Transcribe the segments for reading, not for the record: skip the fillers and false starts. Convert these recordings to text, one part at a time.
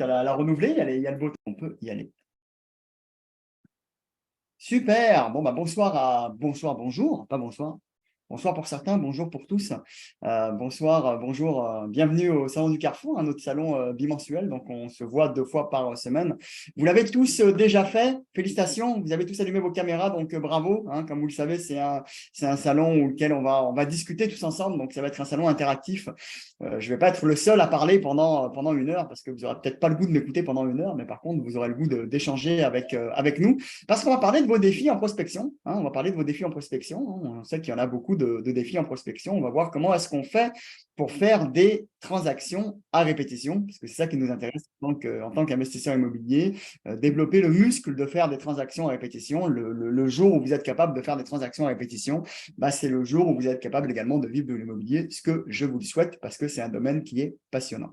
à la renouveler. Il y a le beau temps, on peut y aller. Super. Bon, bah, bonjour, pas bonsoir. Bonsoir pour certains, bonjour pour tous. Bonjour, bienvenue au Salon du Carrefour, un autre salon bimensuel. Donc, on se voit 2 fois par semaine. Vous l'avez tous déjà fait. Félicitations, vous avez tous allumé vos caméras, donc bravo. Hein, comme vous le savez, c'est un salon auquel on va discuter tous ensemble. Donc, ça va être un salon interactif. Je ne vais pas être le seul à parler pendant 1 heure parce que vous n'aurez peut-être pas le goût de m'écouter pendant 1 heure, mais par contre, vous aurez le goût d'échanger avec nous. Parce qu'on va parler de vos défis en prospection. Hein, on va parler de vos défis en prospection. Hein, on sait qu'il y en a beaucoup de défis en prospection. On va voir comment est-ce qu'on fait pour faire des transactions à répétition, parce que c'est ça qui nous intéresse en tant qu'investisseur immobilier, développer le muscle de faire des transactions à répétition. Le jour où vous êtes capable de faire des transactions à répétition, bah, c'est le jour où vous êtes capable également de vivre de l'immobilier, ce que je vous le souhaite, parce que c'est un domaine qui est passionnant.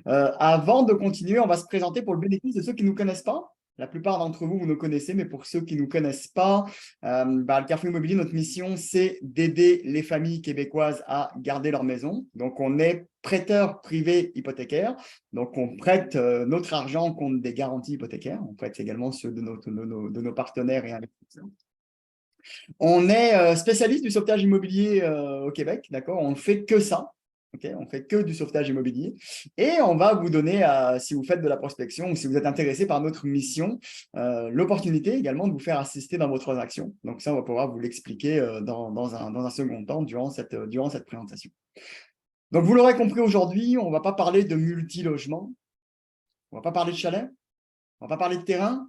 Avant de continuer, on va se présenter pour le bénéfice de ceux qui ne nous connaissent pas. La plupart d'entre vous, vous nous connaissez, mais pour ceux qui ne nous connaissent pas, le Carrefour Immobilier, notre mission, c'est d'aider les familles québécoises à garder leur maison. Donc, on est prêteur privé hypothécaire. Donc, on prête notre argent contre des garanties hypothécaires. On prête également ceux de nos partenaires et investisseurs. On est spécialiste du sauvetage immobilier au Québec, d'accord? On ne fait que ça. Okay, on ne fait que du sauvetage immobilier et on va vous donner, si vous faites de la prospection ou si vous êtes intéressé par notre mission, l'opportunité également de vous faire assister dans vos transactions. Donc ça, on va pouvoir vous l'expliquer dans un second temps durant cette présentation. Donc vous l'aurez compris aujourd'hui, on ne va pas parler de multi-logement, on ne va pas parler de chalet, on ne va pas parler de terrain.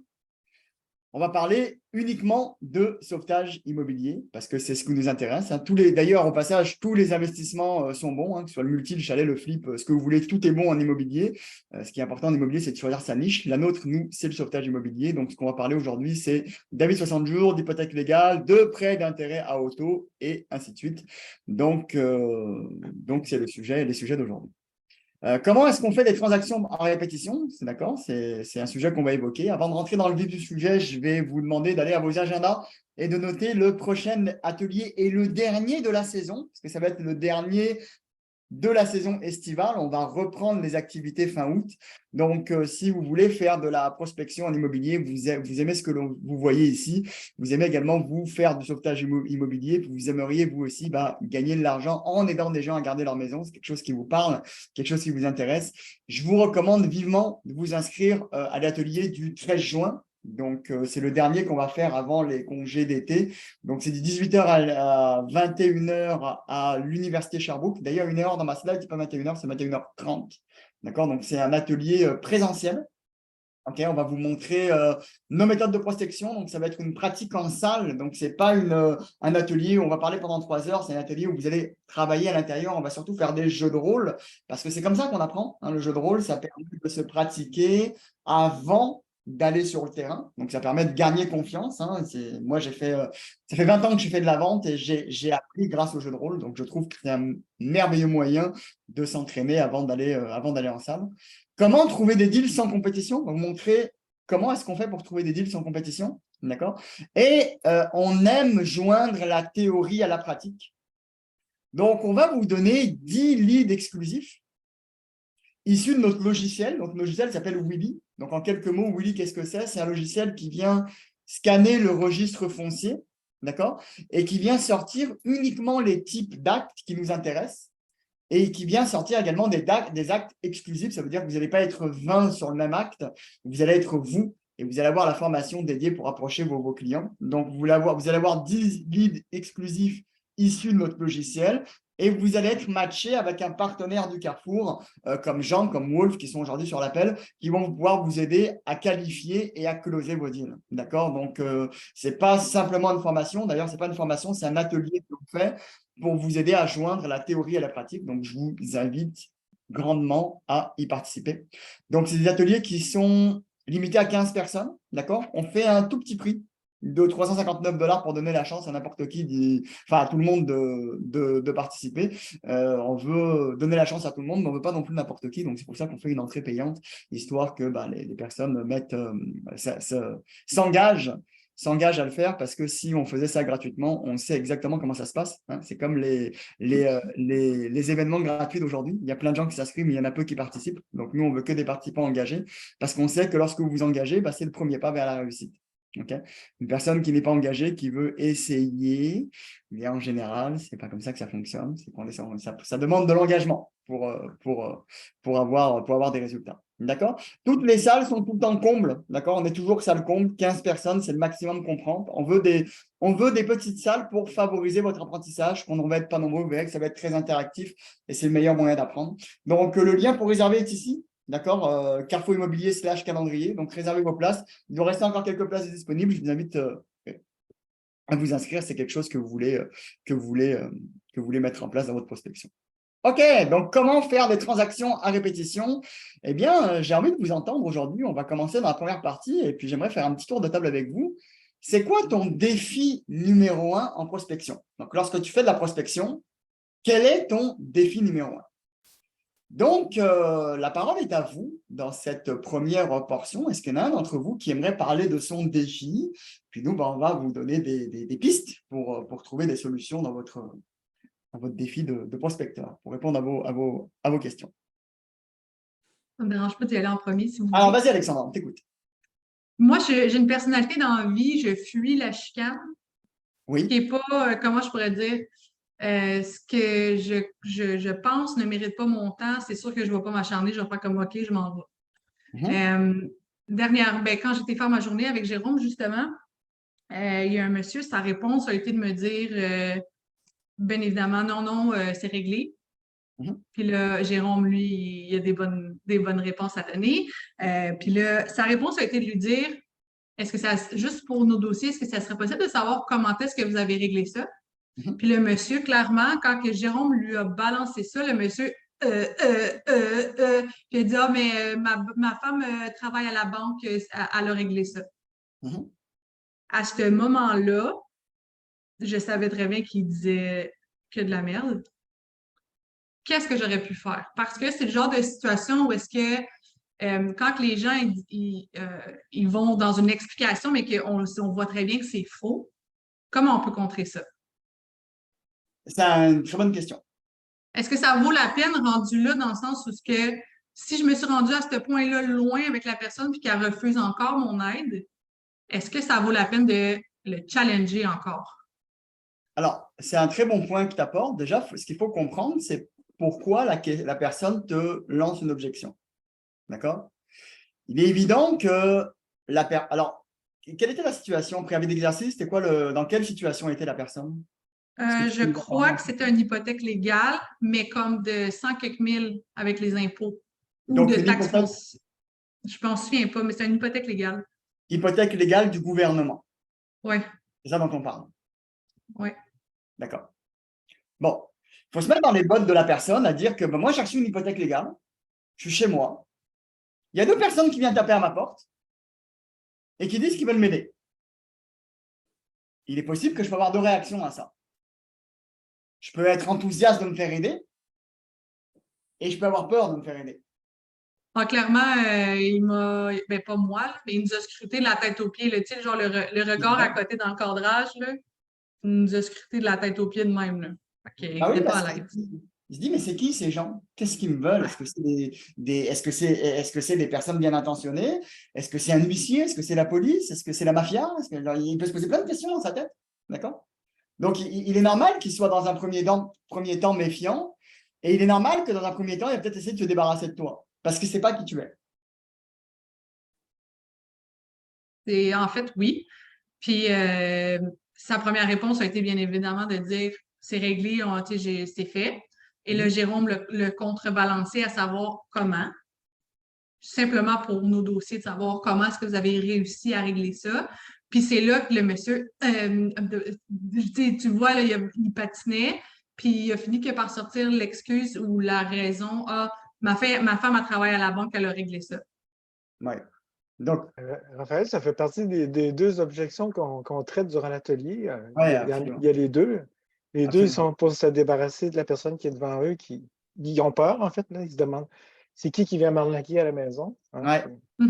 On va parler uniquement de sauvetage immobilier parce que c'est ce qui nous intéresse. Hein. D'ailleurs, au passage, tous les investissements sont bons, hein, que ce soit le multi, le chalet, le flip, ce que vous voulez, tout est bon en immobilier. Ce qui est important en immobilier, c'est de choisir sa niche. La nôtre, nous, c'est le sauvetage immobilier. Donc, ce qu'on va parler aujourd'hui, c'est d'avis 60 jours, d'hypothèque légale, de prêts d'intérêt à auto et ainsi de suite. Donc c'est les sujets d'aujourd'hui. Comment est-ce qu'on fait des transactions en répétition? C'est d'accord, c'est un sujet qu'on va évoquer. Avant de rentrer dans le vif du sujet, je vais vous demander d'aller à vos agendas et de noter le prochain atelier et le dernier de la saison, parce que ça va être le dernier de la saison estivale. On va reprendre les activités fin août. Donc, si vous voulez faire de la prospection en immobilier, vous aimez ce que vous voyez ici, vous aimez également vous faire du sauvetage immobilier, vous aimeriez vous aussi gagner de l'argent en aidant des gens à garder leur maison. C'est quelque chose qui vous parle, quelque chose qui vous intéresse. Je vous recommande vivement de vous inscrire à l'atelier du 13 juin. Donc, c'est le dernier qu'on va faire avant les congés d'été. Donc, c'est de 18h à 21h à l'Université Sherbrooke. D'ailleurs, 1 heure dans ma slide, c'est pas 21h, c'est 21h30. D'accord? Donc, c'est un atelier présentiel. Okay, on va vous montrer nos méthodes de prospection. Donc, ça va être une pratique en salle. Donc, ce n'est pas un atelier où on va parler pendant 3 heures. C'est un atelier où vous allez travailler à l'intérieur. On va surtout faire des jeux de rôle parce que c'est comme ça qu'on apprend. Hein, le jeu de rôle, ça permet de se pratiquer avant d'aller sur le terrain. Donc, ça permet de gagner confiance. Hein. Moi, ça fait 20 ans que je fais de la vente et j'ai appris grâce au jeu de rôle. Donc, je trouve que c'est un merveilleux moyen de s'entraîner avant d'aller en salle. Comment trouver des deals sans compétition? On va vous montrer comment est-ce qu'on fait pour trouver des deals sans compétition. D'accord? Et on aime joindre la théorie à la pratique. Donc, on va vous donner 10 leads exclusifs issus de notre logiciel. Notre logiciel s'appelle Willy. Donc, en quelques mots, Willy, qu'est-ce que c'est? C'est un logiciel qui vient scanner le registre foncier, d'accord? Et qui vient sortir uniquement les types d'actes qui nous intéressent et qui vient sortir également des actes exclusifs. Ça veut dire que vous n'allez pas être 20 sur le même acte, vous allez être vous et vous allez avoir la formation dédiée pour approcher vos clients. Donc, vous allez avoir 10 leads exclusifs issus de notre logiciel et vous allez être matché avec un partenaire du Carrefour comme Jean, comme Wolf, qui sont aujourd'hui sur l'appel, qui vont pouvoir vous aider à qualifier et à closer vos deals. D'accord? Donc, ce n'est pas simplement une formation. D'ailleurs, ce n'est pas une formation, c'est un atelier que l'on fait pour vous aider à joindre la théorie à la pratique. Donc, je vous invite grandement à y participer. Donc, c'est des ateliers qui sont limités à 15 personnes. D'accord? On fait un tout petit prix de 359 $ pour donner la chance à n'importe qui, à tout le monde de participer. On veut donner la chance à tout le monde, mais on ne veut pas non plus n'importe qui. Donc, c'est pour ça qu'on fait une entrée payante, histoire que les personnes s'engagent s'engage à le faire parce que si on faisait ça gratuitement, on sait exactement comment ça se passe. Hein. C'est comme les événements gratuits d'aujourd'hui. Il y a plein de gens qui s'inscrivent, mais il y en a peu qui participent. Donc, nous, on veut que des participants engagés parce qu'on sait que lorsque vous vous engagez, c'est le premier pas vers la réussite. Okay. Une personne qui n'est pas engagée, qui veut essayer, mais en général, ce n'est pas comme ça que ça fonctionne. Ça demande de l'engagement pour avoir des résultats. D'accord? Toutes les salles sont tout le temps combles. D'accord? On est toujours salle comble, 15 personnes, c'est le maximum qu'on prend. On veut des petites salles pour favoriser votre apprentissage. Quand on va être pas nombreux, vous verrez que ça va être très interactif et c'est le meilleur moyen d'apprendre. Donc, le lien pour réserver est ici. D'accord, Carrefour Immobilier / calendrier. Donc, réservez vos places. Il doit rester encore quelques places disponibles. Je vous invite à vous inscrire. C'est quelque chose que vous voulez mettre en place dans votre prospection. OK, donc comment faire des transactions à répétition? Eh bien, j'ai envie de vous entendre aujourd'hui. On va commencer dans la première partie et puis j'aimerais faire un petit tour de table avec vous. C'est quoi ton défi numéro 1 en prospection? Donc, lorsque tu fais de la prospection, quel est ton défi numéro 1? Donc, la parole est à vous dans cette première portion. Est-ce qu'il y en a un d'entre vous qui aimerait parler de son défi? Puis nous, on va vous donner des pistes pour trouver des solutions dans votre défi de prospecteur, pour répondre à vos questions. Ça ne me dérange pas d'y aller en premier, si vous Alors, voulez. vas-y, Alexandra, on t'écoute. Moi, j'ai une personnalité dans la vie, je fuis la chicane, Oui. qui n'est pas, comment je pourrais dire, ce que je pense ne mérite pas mon temps. C'est sûr que je ne vais pas m'acharner, je vais faire comme OK, je m'en vais. Quand j'étais faire ma journée avec Jérôme, justement, il y a un monsieur, sa réponse a été de me dire bien évidemment, non, c'est réglé. Puis là, Jérôme, lui, il a des bonnes réponses à donner. Puis là, sa réponse a été de lui dire, est-ce que ça, juste pour nos dossiers, est-ce que ça serait possible de savoir comment est-ce que vous avez réglé ça? Puis le monsieur, clairement, quand que Jérôme lui a balancé ça, le monsieur, puis il a dit, ah, mais ma femme travaille à la banque, elle a réglé ça. À ce moment-là, je savais très bien qu'il disait que de la merde. Qu'est-ce que j'aurais pu faire? Parce que c'est le genre de situation où est-ce que quand les gens ils vont dans une explication, mais qu'on voit très bien que c'est faux, comment on peut contrer ça? C'est une très bonne question. Est-ce que ça vaut la peine rendu là dans le sens où si je me suis rendue à ce point-là loin avec la personne puis qu'elle refuse encore mon aide, est-ce que ça vaut la peine de le challenger encore? Alors, c'est un très bon point que tu apportes. Déjà, ce qu'il faut comprendre, c'est pourquoi la personne te lance une objection. D'accord? Il est évident que Alors, quelle était la situation préavis d'exercice? C'était quoi dans quelle situation était la personne? Je crois que c'était une hypothèque légale, mais comme de 100 quelques mille avec les impôts ou Donc, de une taxes hypothèque, foncières. Je ne m'en souviens pas, mais c'est une hypothèque légale. hypothèque légale du gouvernement. Oui, C'est ça dont on parle. oui. D'accord. Bon, il faut se mettre dans les bottes de la personne à dire que moi, j'ai reçu une hypothèque légale, je suis chez moi, il y a 2 personnes qui viennent taper à ma porte et qui disent qu'ils veulent m'aider. Il est possible que je peux avoir 2 réactions à ça. Je peux être enthousiaste de me faire aider et je peux avoir peur de me faire aider. Ah, clairement, il m'a, ben pas moi, là, mais il nous a scruté de la tête aux pieds, là, tu sais, genre le regard à côté dans le cadrage, là, il nous a scruté de la tête aux pieds de même. Là. Il Ah oui, n'était pas parce à qu'il l'aise. se dit, mais c'est qui ces gens? Qu'est-ce qu'ils me veulent? Est-ce que c'est des personnes bien intentionnées? Est-ce que c'est un huissier? Est-ce que c'est la police? Est-ce que c'est la mafia? Il peut se poser plein de questions dans sa tête. D'accord? Donc, il est normal qu'il soit dans un premier temps méfiant et il est normal que dans un premier temps, il va peut-être essayer de se débarrasser de toi parce que c'est pas qui tu es. En fait, oui. Puis sa première réponse a été bien évidemment de dire c'est réglé, c'est fait. Et là, Jérôme le contrebalancé à savoir comment. Simplement pour nos dossiers, de savoir comment est-ce que vous avez réussi à régler ça. Puis c'est là que le monsieur, tu vois, là, il patinait, puis il a fini que par sortir l'excuse ou la raison, ah, ma femme a travaillé à la banque, elle a réglé ça. Oui. Donc, Raphaël, ça fait partie des 2 objections qu'on traite durant l'atelier. ouais, Il y a les deux. Les deux sont pour se débarrasser de la personne qui est devant eux, ils ont peur, en fait. Là, ils se demandent, c'est qui vient m'arnaquer à la maison? Hein? Ouais.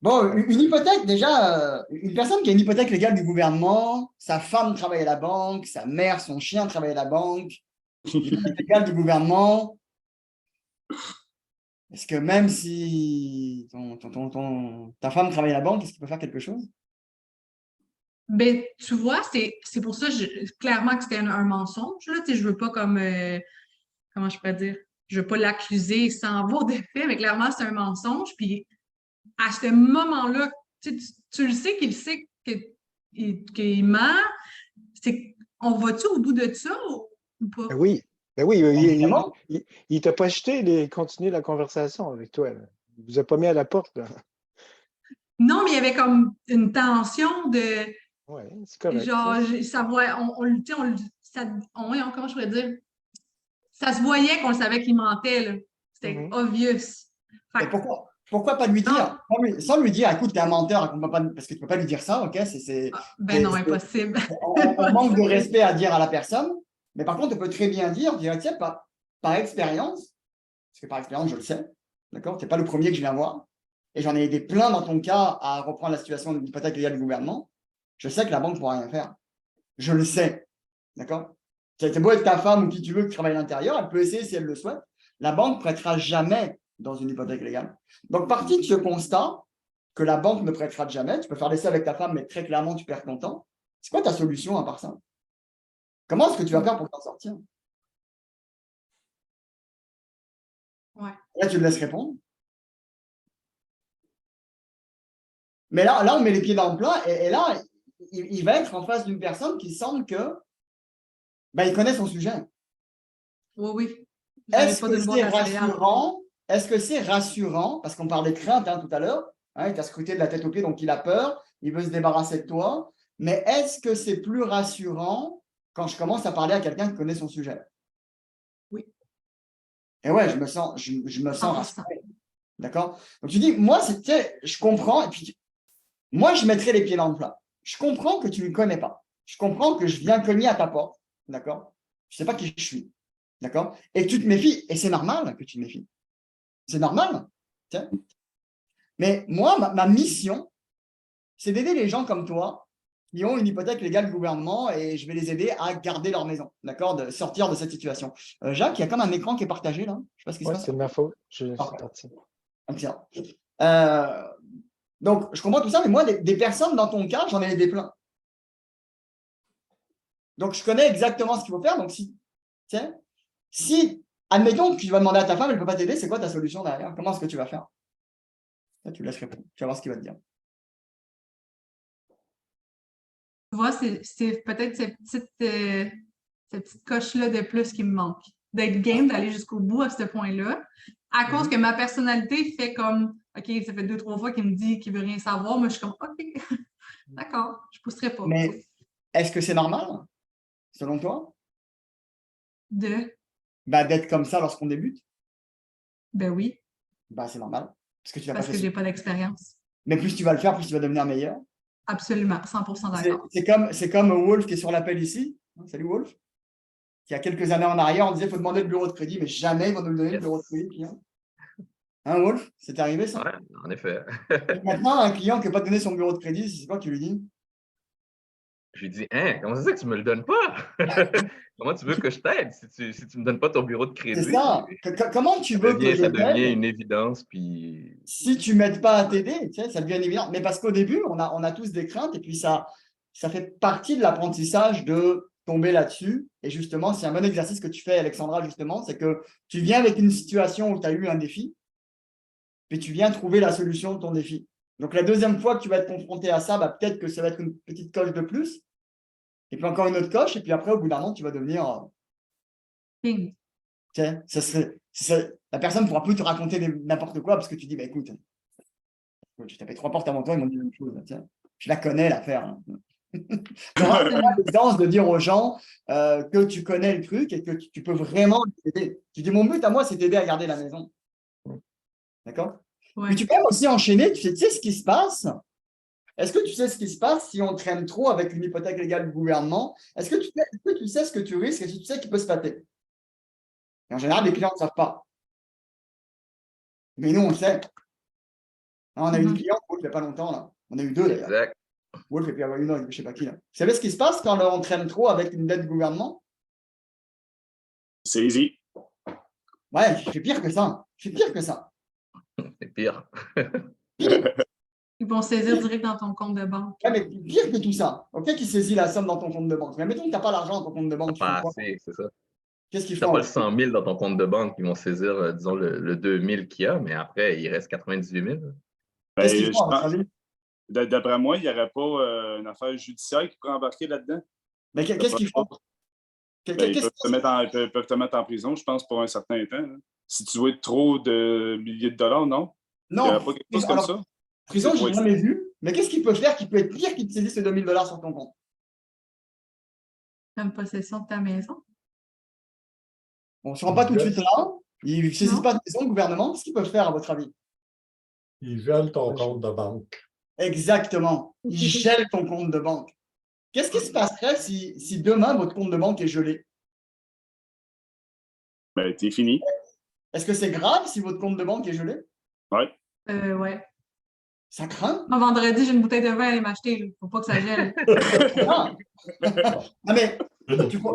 Bon, une hypothèque, déjà, une personne qui a une hypothèque légale du gouvernement, sa femme travaille à la banque, sa mère, son chien travaille à la banque, l'hypothèque légale du gouvernement, est-ce que même si ta femme travaille à la banque, est-ce qu'il peut faire quelque chose? Ben, tu vois, c'est pour ça, clairement que c'était un mensonge, là. Tu sais, je veux pas comme, comment je peux dire, je veux pas l'accuser sans avoir de fait, mais clairement, c'est un mensonge. Puis, à ce moment-là, tu le sais qu'il sait qu'il ment. On va-tu au bout de ça ou pas? Oui, ben oui, Évidemment. il t'a pas jeté de continuer la conversation avec toi, là. Il vous a pas mis à la porte, là. Non, mais il y avait comme une tension de Oui, c'est correct, ça. genre, ça voit, tu sais, voyons, comment je pourrais dire? Ça se voyait qu'on le savait qu'il mentait, là. C'était Mhm. obvious. Fait Et que, pourquoi pas lui non, dire, sans lui dire, écoute, t'es un menteur, parce que tu peux pas lui dire ça, ok? ben non, impossible. On manque de Impossible. respect à dire à la personne, mais par contre, on peut très bien dire, tu sais, par expérience, parce que par expérience, je le sais, d'accord? Tu n'es pas le premier que je viens voir, et j'en ai aidé plein dans ton cas à reprendre la situation de l'hypothèque légale du gouvernement. Je sais que la banque ne pourra rien faire. Je le sais, d'accord? C'est beau être ta femme ou qui tu veux qui travaille à l'intérieur, elle peut essayer si elle le souhaite. La banque ne prêtera jamais dans une hypothèque légale. Donc, partie de ce constat que la banque ne prêtera jamais, tu peux faire l'essai avec ta femme, mais très clairement, tu perds ton temps. C'est quoi ta solution à part ça? Comment est-ce que tu vas faire pour t'en sortir? Ouais. Là, tu le laisses répondre. Mais là, on met les pieds dans le plat et là, il va être en face d'une personne qui semble que il connaît son sujet. Oui, oui. J'arrive Est-ce pas que d'une boîte c'est à céréales. rassurant? Est-ce que c'est rassurant? Parce qu'on parlait de crainte tout à l'heure. Il t'a scruté de la tête aux pieds, donc il a peur. Il veut se débarrasser de toi. Mais est-ce que c'est plus rassurant quand je commence à parler à quelqu'un qui connaît son sujet? Oui, Et ouais, je me sens 100%. rassuré. D'accord? Donc tu dis, moi, je comprends. Et puis, moi, je mettrai les pieds dans le plat. Je comprends que tu ne me connais pas. Je comprends que je viens cogner à ta porte. D'accord? Je ne sais pas qui je suis. D'accord? Et que tu te méfies. Et c'est normal que tu te méfies. C'est normal. Tiens. Mais moi, ma mission, c'est d'aider les gens comme toi qui ont une hypothèque légale du gouvernement et je vais les aider à garder leur maison, d'accord, de sortir de cette situation. Jacques, il y a comme un écran qui est partagé là. Je ne sais pas ce qui se Ouais, passe. c'est de ma faute. Je suis Parfait. parti. Excellent. Donc, je comprends tout ça, mais moi, des personnes dans ton cas, j'en ai aidé plein. Donc, je connais exactement ce qu'il faut faire. Donc, tiens, si, admettons que tu vas demander à ta femme, elle ne peut pas t'aider, c'est quoi ta solution derrière? Comment est-ce que tu vas faire? Là, tu laisses répondre. Tu vas voir ce qu'il va te dire. Tu vois, c'est peut-être cette petite coche-là de plus qui me manque. D'être game, d'aller jusqu'au bout à ce point-là. À cause que ma personnalité fait comme, OK, ça fait 2, 3 fois qu'il me dit qu'il veut rien savoir, mais je suis comme, OK, d'accord, je pousserai pas. Mais est-ce que c'est normal, selon toi, De, d'être comme ça lorsqu'on débute? ben oui, C'est normal, parce que tu l'as pas parce fait que souvent. j'ai pas d'expérience. Mais plus tu vas le faire, plus tu vas devenir meilleur. Absolument, 100% d'accord. C'est comme Wolf qui est sur l'appel ici. Salut Wolf. Il y a quelques années en arrière, on disait qu'il faut demander le bureau de crédit, mais jamais ils vont nous donner le bureau de crédit, client. Hein, Wolf? C'est arrivé ça? Ouais, en effet. Et maintenant, un client qui n'a pas donné son bureau de crédit, c'est quoi que tu lui dis? Je lui dis, hein, comment ça se fait que tu me le donnes pas? Comment tu veux que je t'aide si tu me donnes pas ton bureau de C'est crédit? ça. Comment tu veux que je Ça devient t'aide une évidence, puis si tu ne m'aides pas à t'aider? Tu sais, ça devient évident. Mais parce qu'au début, on a tous des craintes et puis ça fait partie de l'apprentissage de tomber là-dessus. Et justement, c'est un bon exercice que tu fais, Alexandra, justement, c'est que tu viens avec une situation où tu as eu un défi, puis tu viens trouver la solution de ton défi. Donc, la deuxième fois que tu vas être confronté à ça, peut-être que ça va être une petite coche de plus, et puis encore une autre coche, et puis après, au bout d'un moment, tu vas devenir. Ping. Tu sais, la personne ne pourra plus te raconter n'importe quoi parce que tu dis, écoute, j'ai tapé 3 portes avant toi, ils m'ont dit la même chose. Tiens, je la connais, l'affaire. Hein. Tu auras l'aisance de dire aux gens que tu connais le truc et que tu peux vraiment t'aider. Tu dis, mon but à moi, c'est d'aider à garder la maison. D'accord? Ouais. Mais tu peux aussi enchaîner, tu sais ce qui se passe? Est-ce que tu sais ce qui se passe si on traîne trop avec une hypothèque légale du gouvernement? Est-ce que tu sais ce que tu risques? Est-ce que tu sais qu'il peut se passer? Et en général, les clients ne savent pas. Mais nous, on le sait. On a eu une cliente, il n'y a pas longtemps, là. On a eu deux, d'ailleurs. Exact. Wolf et puis avoir une autre, je ne sais pas qui. Là. Vous savez ce qui se passe quand on traîne trop avec une dette du gouvernement? Saisie. Ouais, je fais pire que ça. Je fais pire que ça. C'est pire. Ils vont saisir direct dans ton compte de banque. Ouais, mais pire que tout ça. OK, qui saisit la somme dans ton compte de banque. Mais mettons que tu n'as pas l'argent dans ton compte de banque. Tu Pas fais quoi? assez, c'est ça. Qu'est-ce qu'ils Tu n'as font? pas le 100 000 dans ton compte de banque, ils vont saisir, disons, le 2 000 qu'il y a, mais après, il reste 98 000. Qu'est-ce Ben, qu'ils font, à votre avis? D'après moi, il n'y aurait pas une affaire judiciaire qui pourrait embarquer là-dedans. Mais qu'est-ce qu'ils font? Ben, ils peuvent te mettre en prison, je pense, pour un certain temps. Là. Si tu veux trop de milliers de dollars, non? Il n'y Non. aurait pas quelque chose comme ça? Prison, je n'ai jamais vu. Mais qu'est-ce qu'il peut faire qui peut être pire qu'il te saisisse ces 2 000 $ sur ton compte? Comme possession de ta maison. On ne se rend pas tout de suite là. Ils ne saisissent Non. pas de maison, le gouvernement. Qu'est-ce qu'ils peuvent faire, à votre avis? Ils gèlent ton compte de banque. Exactement. Ils gèlent ton compte de banque. Qu'est-ce qui se passerait si demain, votre compte de banque est gelé? Ben, t'es fini. Est-ce que c'est grave si votre compte de banque est gelé? Oui. Ouais. Ça craint? Moi, vendredi, j'ai une bouteille de vin à aller m'acheter. Il ne faut pas que ça gèle. Ah. Ah, mais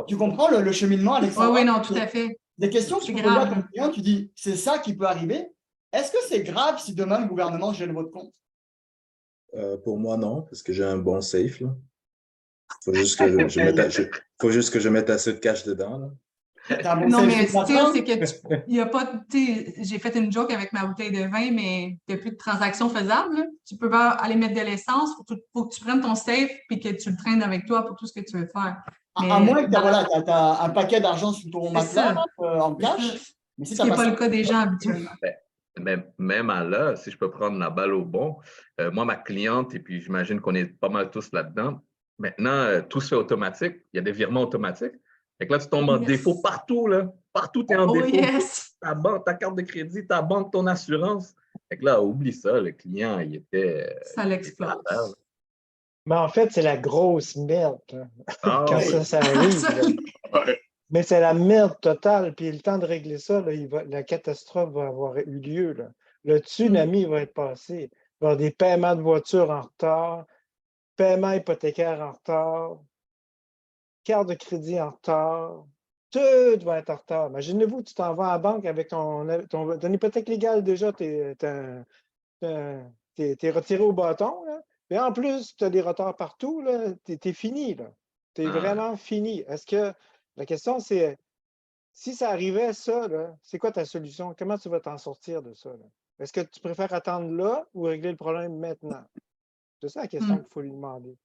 tu comprends le cheminement, Oui, Alexandre? oui, non, tout à fait. Des questions que tu C'est poses à grave. ton client, tu dis, c'est ça qui peut arriver. Est-ce que c'est grave si demain le gouvernement gèle votre compte? Pour moi, non, parce que j'ai un bon safe. Il faut juste que je mette assez de cash dedans. Là. T'as un bon Non, safe mais sur ta still, main? c'est que il y a pas, tu sais, j'ai fait une joke avec ma bouteille de vin, mais il n'y a plus de transactions faisables. Là. Tu peux pas aller mettre de l'essence, faut que tu prennes ton safe et que tu le traînes avec toi pour tout ce que tu veux faire. Mais, À moins que tu as un paquet d'argent sous ton matelas ça. en C'est ça. cash. Mais si Ce qui n'est t'as pas le cas des gens habituellement. Mais même à là, si je peux prendre la balle au bon, moi, ma cliente, et puis j'imagine qu'on est pas mal tous là-dedans, maintenant, tout se fait automatique. Il y a des virements automatiques. Fait que là, tu tombes en Yes. défaut partout, là. Partout, tu es en Oh défaut. yes! Ta banque, ta carte de crédit, ta banque, ton assurance. Fait que là, oublie ça, le client, il était. Ça l'explose. Mais en fait, c'est la grosse merde là, quand oui. ça arrive. Ça- là. Ouais. Mais c'est la merde totale. Puis le temps de régler ça, là, la catastrophe va avoir eu lieu. Là. Le tsunami va être passé. Il va y avoir des paiements de voitures en retard, paiements hypothécaires en retard, carte de crédit en retard. Tout va être en retard. Imaginez-vous, tu t'en vas à la banque avec ton hypothèque légale déjà, t'es retiré au bâton. Là. Mais en plus, tu as des retards partout, tu es fini. Tu es vraiment fini. Est-ce que la question, c'est si ça arrivait, ça, c'est quoi ta solution? Comment tu vas t'en sortir de ça? Est-ce que tu préfères attendre là ou régler le problème maintenant? C'est ça la question qu'il faut lui demander.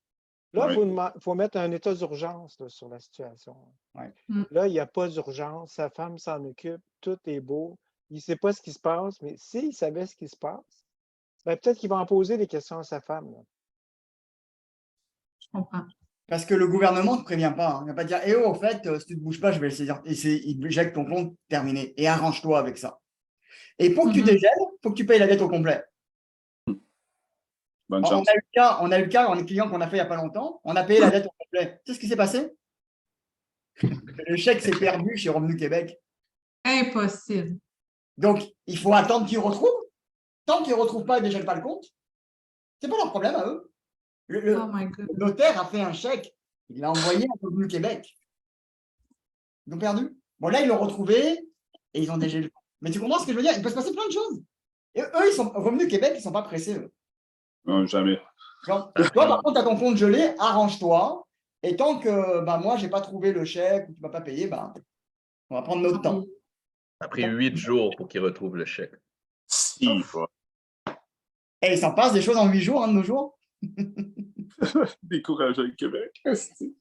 Là, il faut mettre un état d'urgence sur la situation. Ouais. Là, il n'y a pas d'urgence. Sa femme s'en occupe. Tout est beau. Il ne sait pas ce qui se passe, mais s'il savait ce qui se passe, ben, peut-être qu'il va en poser des questions à sa femme. Là. Je comprends. Parce que le gouvernement ne te prévient pas. Hein. Il ne va pas dire, au fait, si tu ne te bouges pas, je vais le saisir. Et il jette ton compte, terminé. Et arrange-toi avec ça. Et pour que tu dégèles, il faut que tu payes la dette au complet. Bonne On chance. a eu le cas, on est client qu'on a fait il n'y a pas longtemps. On a payé la dette au complet. Tu sais ce qui s'est passé? Le chèque s'est perdu chez Revenu Québec. Impossible. Donc, il faut attendre qu'ils retrouvent. Tant qu'ils ne retrouvent pas et ne déjèlent pas le compte, ce n'est pas leur problème à eux. Oh my God. Le notaire a fait un chèque. Il l'a envoyé à Revenu Québec. Ils l'ont perdu. Bon, là, ils l'ont retrouvé et ils ont dégelé le compte. Mais tu comprends ce que je veux dire? Il peut se passer plein de choses. Et eux, Revenu Québec, ils ne sont pas pressés, eux. Non, jamais. Genre, toi, par contre, tu as ton compte gelé, arrange-toi. Et tant que moi, je n'ai pas trouvé le chèque ou tu ne m'as pas payé, on va prendre notre temps. Ça a pris 8 jours pour qu'ils retrouvent le chèque. Si, quoi. Et il s'en passe des choses en 8 jours, de nos jours. Découragé le Québec. Excusez.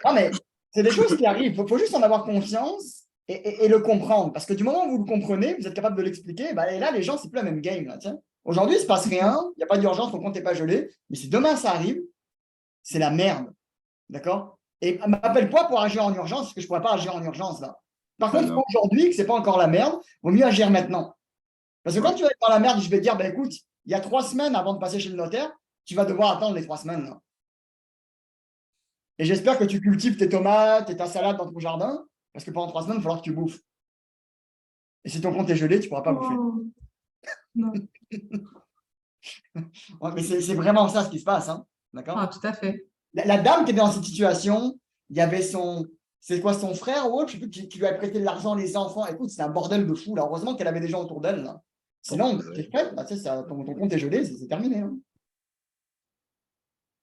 Non, mais c'est des choses qui arrivent. Il faut juste en avoir conscience et le comprendre. Parce que du moment où vous le comprenez, vous êtes capable de l'expliquer, et là, les gens, c'est plus la même game. Là, tiens. Aujourd'hui, il ne se passe rien, il n'y a pas d'urgence, ton compte n'est pas gelé. Mais si demain ça arrive, c'est la merde. D'accord? Et m'appelle pas pour agir en urgence, parce que je ne pourrais pas agir en urgence là. Par contre, aujourd'hui, que ce n'est pas encore la merde, il vaut mieux agir maintenant. Parce que quand tu vas être dans la merde, je vais te dire, écoute, il y a 3 semaines avant de passer chez le notaire, tu vas devoir attendre les 3 semaines. Là. Et j'espère que tu cultives tes tomates et ta salade dans ton jardin, parce que pendant 3 semaines, il va falloir que tu bouffes. Et si ton compte est gelé, tu ne pourras pas bouffer. Non. Ouais, mais c'est vraiment ça ce qui se passe, hein? D'accord? Ah, tout à fait. La dame qui était dans cette situation, il y avait c'est quoi, son frère ou autre, je sais plus, qui lui a prêté de l'argent, les enfants. Écoute, c'est un bordel de fou, là. Heureusement qu'elle avait des gens autour d'elle, là. Sinon, qu'est-ce que tu fais? Bah, tu sais, ton compte est gelé, c'est terminé, hein.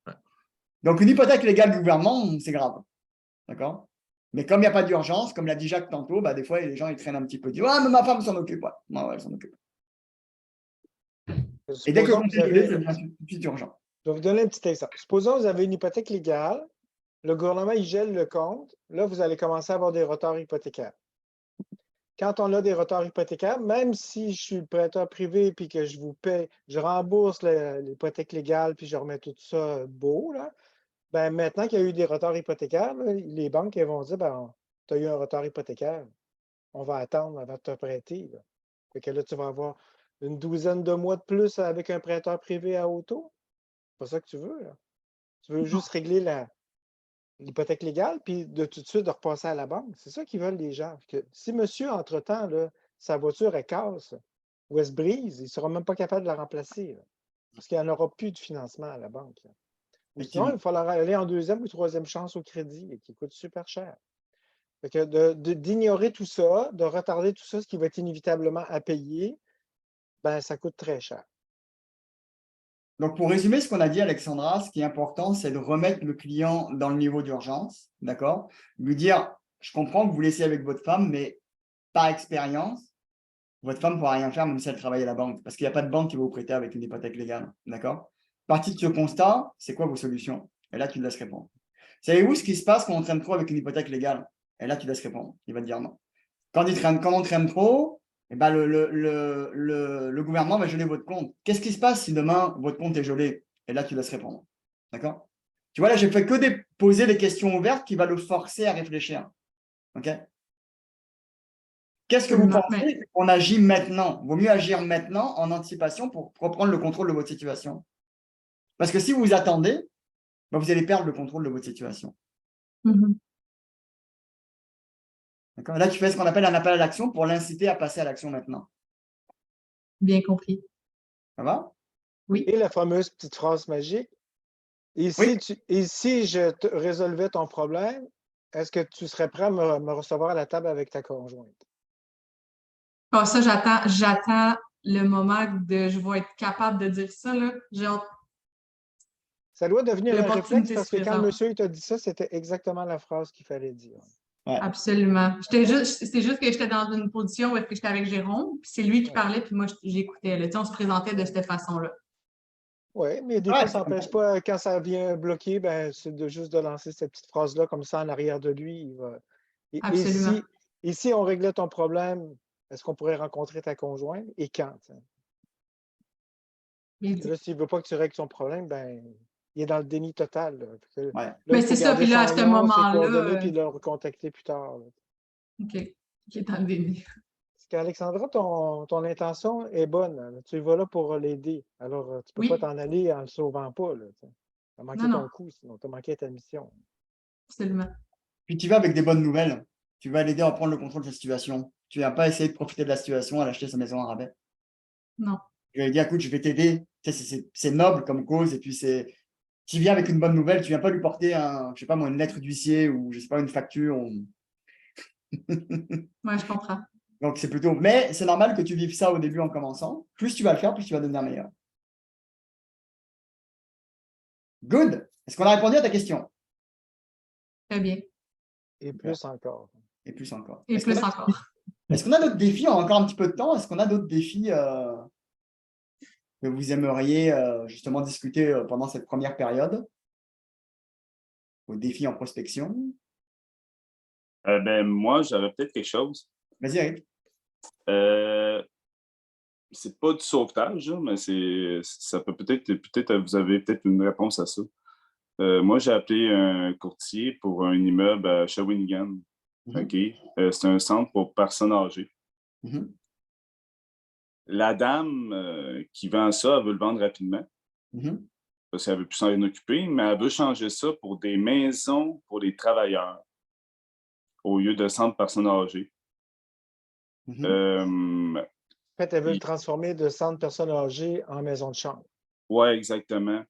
Ouais. Donc, une hypothèque légale du gouvernement, c'est grave. D'accord? Mais comme il n'y a pas d'urgence, comme l'a dit Jacques tantôt, bah, des fois, les gens ils traînent un petit peu. Ils disent, ouais, mais ma femme s'en occupe. Ouais, ouais, elle s'en occupe. Et dès que le Supposons compte que est vous gelé, avez, ça devient tout de suite urgent. je vais vous donner un petit exemple. Supposons que vous avez une hypothèque légale, le gouvernement il gèle le compte, là, vous allez commencer à avoir des retards hypothécaires. Quand on a des retards hypothécaires, même si je suis le prêteur privé et que je vous paie, je rembourse l'hypothèque légale puis je remets tout ça beau, là, ben maintenant qu'il y a eu des retards hypothécaires, là, les banques elles vont dire ben, tu as eu un retard hypothécaire, on va attendre avant de te prêter. Là. Fait que là, tu vas avoir une douzaine de mois de plus avec un prêteur privé à auto. C'est pas ça que tu veux. Là. Tu veux juste régler l'hypothèque légale, puis de tout de suite de repasser à la banque. C'est ça qu'ils veulent les gens. Que si monsieur, entre-temps, là, sa voiture elle casse ou elle se brise, il ne sera même pas capable de la remplacer. Là, parce qu'il n'y en aura plus de financement à la banque. Là. Ou sinon, il va falloir aller en deuxième ou troisième chance au crédit, qui coûte super cher. Fait que d'ignorer tout ça, de retarder tout ça, ce qui va être inévitablement à payer, ben, ça coûte très cher. Donc, pour résumer ce qu'on a dit, Alexandra, ce qui est important, c'est de remettre le client dans le niveau d'urgence, d'accord? Lui dire, je comprends que vous laissez avec votre femme, mais par expérience, votre femme ne pourra rien faire même si elle travaille à la banque, parce qu'il n'y a pas de banque qui va vous prêter avec une hypothèque légale, d'accord? Partie de ce constat, c'est quoi vos solutions? Et là, tu te laisses répondre. Savez-vous ce qui se passe quand on traîne trop avec une hypothèque légale? Et là, tu te laisses répondre. Il va te dire non. Quand on traîne trop, eh ben le gouvernement va geler votre compte. Qu'est-ce qui se passe si demain, votre compte est gelé? Et là, tu laisses répondre. D'accord? Tu vois, là, j'ai fait que poser des questions ouvertes qui va le forcer à réfléchir. OK? Qu'est-ce que vous pensez qu'on agit maintenant? Vaut mieux agir maintenant en anticipation pour reprendre le contrôle de votre situation. Parce que si vous attendez, ben vous allez perdre le contrôle de votre situation. D'accord? Là, tu fais ce qu'on appelle un appel à l'action pour l'inciter à passer à l'action maintenant. Bien compris. Ça va? Oui. Et la fameuse petite phrase magique. Et si je résolvais ton problème, est-ce que tu serais prêt à me recevoir à la table avec ta conjointe? Ah, ça, j'attends le moment de je vais être capable de dire ça. Là. Ça doit devenir un réflexe parce que quand le présente. monsieur t'a dit ça, c'était exactement la phrase qu'il fallait dire. Ouais. Absolument. C'est juste que j'étais dans une position où j'étais avec Jérôme, puis c'est lui qui parlait, puis moi, j'écoutais. On se présentait de cette façon-là. Oui, mais des fois, ça n'empêche pas, quand ça vient bloquer, ben, c'est juste de lancer cette petite phrase-là comme ça en arrière de lui. Il va... Absolument. Et si on réglait ton problème, est-ce qu'on pourrait rencontrer ta conjointe et quand? Là, s'il ne veut pas que tu règles son problème, ben, il est dans le déni total. Là. Là, mais c'est ça, puis là, à ce moment-là. Puis le recontacter plus tard. Là. OK. Qui est dans le déni. Parce qu'Alexandra, ton intention est bonne. Là. Tu y vas là pour l'aider. Alors, tu ne peux pas t'en aller en ne le sauvant pas. Tu as manqué ton coup, sinon tu as manqué ta mission. Absolument. Puis tu vas avec des bonnes nouvelles. Tu vas l'aider à prendre le contrôle de sa situation. Tu ne vas pas essayer de profiter de la situation, à l'acheter sa maison à rabais. Non. Je vais lui dire, écoute, je vais t'aider. C'est noble comme cause. Et puis, tu viens avec une bonne nouvelle. Tu ne viens pas lui porter je sais pas moi, une lettre d'huissier ou, je sais pas, une facture. Ouais, je comprends. Donc, c'est plutôt. Mais c'est normal que tu vives ça au début en commençant. Plus tu vas le faire, plus tu vas devenir meilleur. Good. Est-ce qu'on a répondu à ta question? Très bien. Et plus encore. Et plus encore. Et plus encore. Est-ce qu'on a d'autres défis? On a encore un petit peu de temps. Est-ce qu'on a d'autres défis que vous aimeriez justement discuter pendant cette première période? Vos défis en prospection? Moi, j'aurais peut-être quelque chose. Vas-y, Eric. C'est pas du sauvetage, là, mais ça peut peut-être vous avez peut-être une réponse à ça. Moi, j'ai appelé un courtier pour un immeuble à Shawinigan. OK? C'est un centre pour personnes âgées. La dame qui vend ça, elle veut le vendre rapidement. Parce qu'elle ne veut plus s'en occuper, mais elle veut changer ça pour des maisons pour les travailleurs au lieu de centre personnes âgées. En fait, elle veut le transformer de centre personnes âgées en maison de chambre. Ouais, exactement.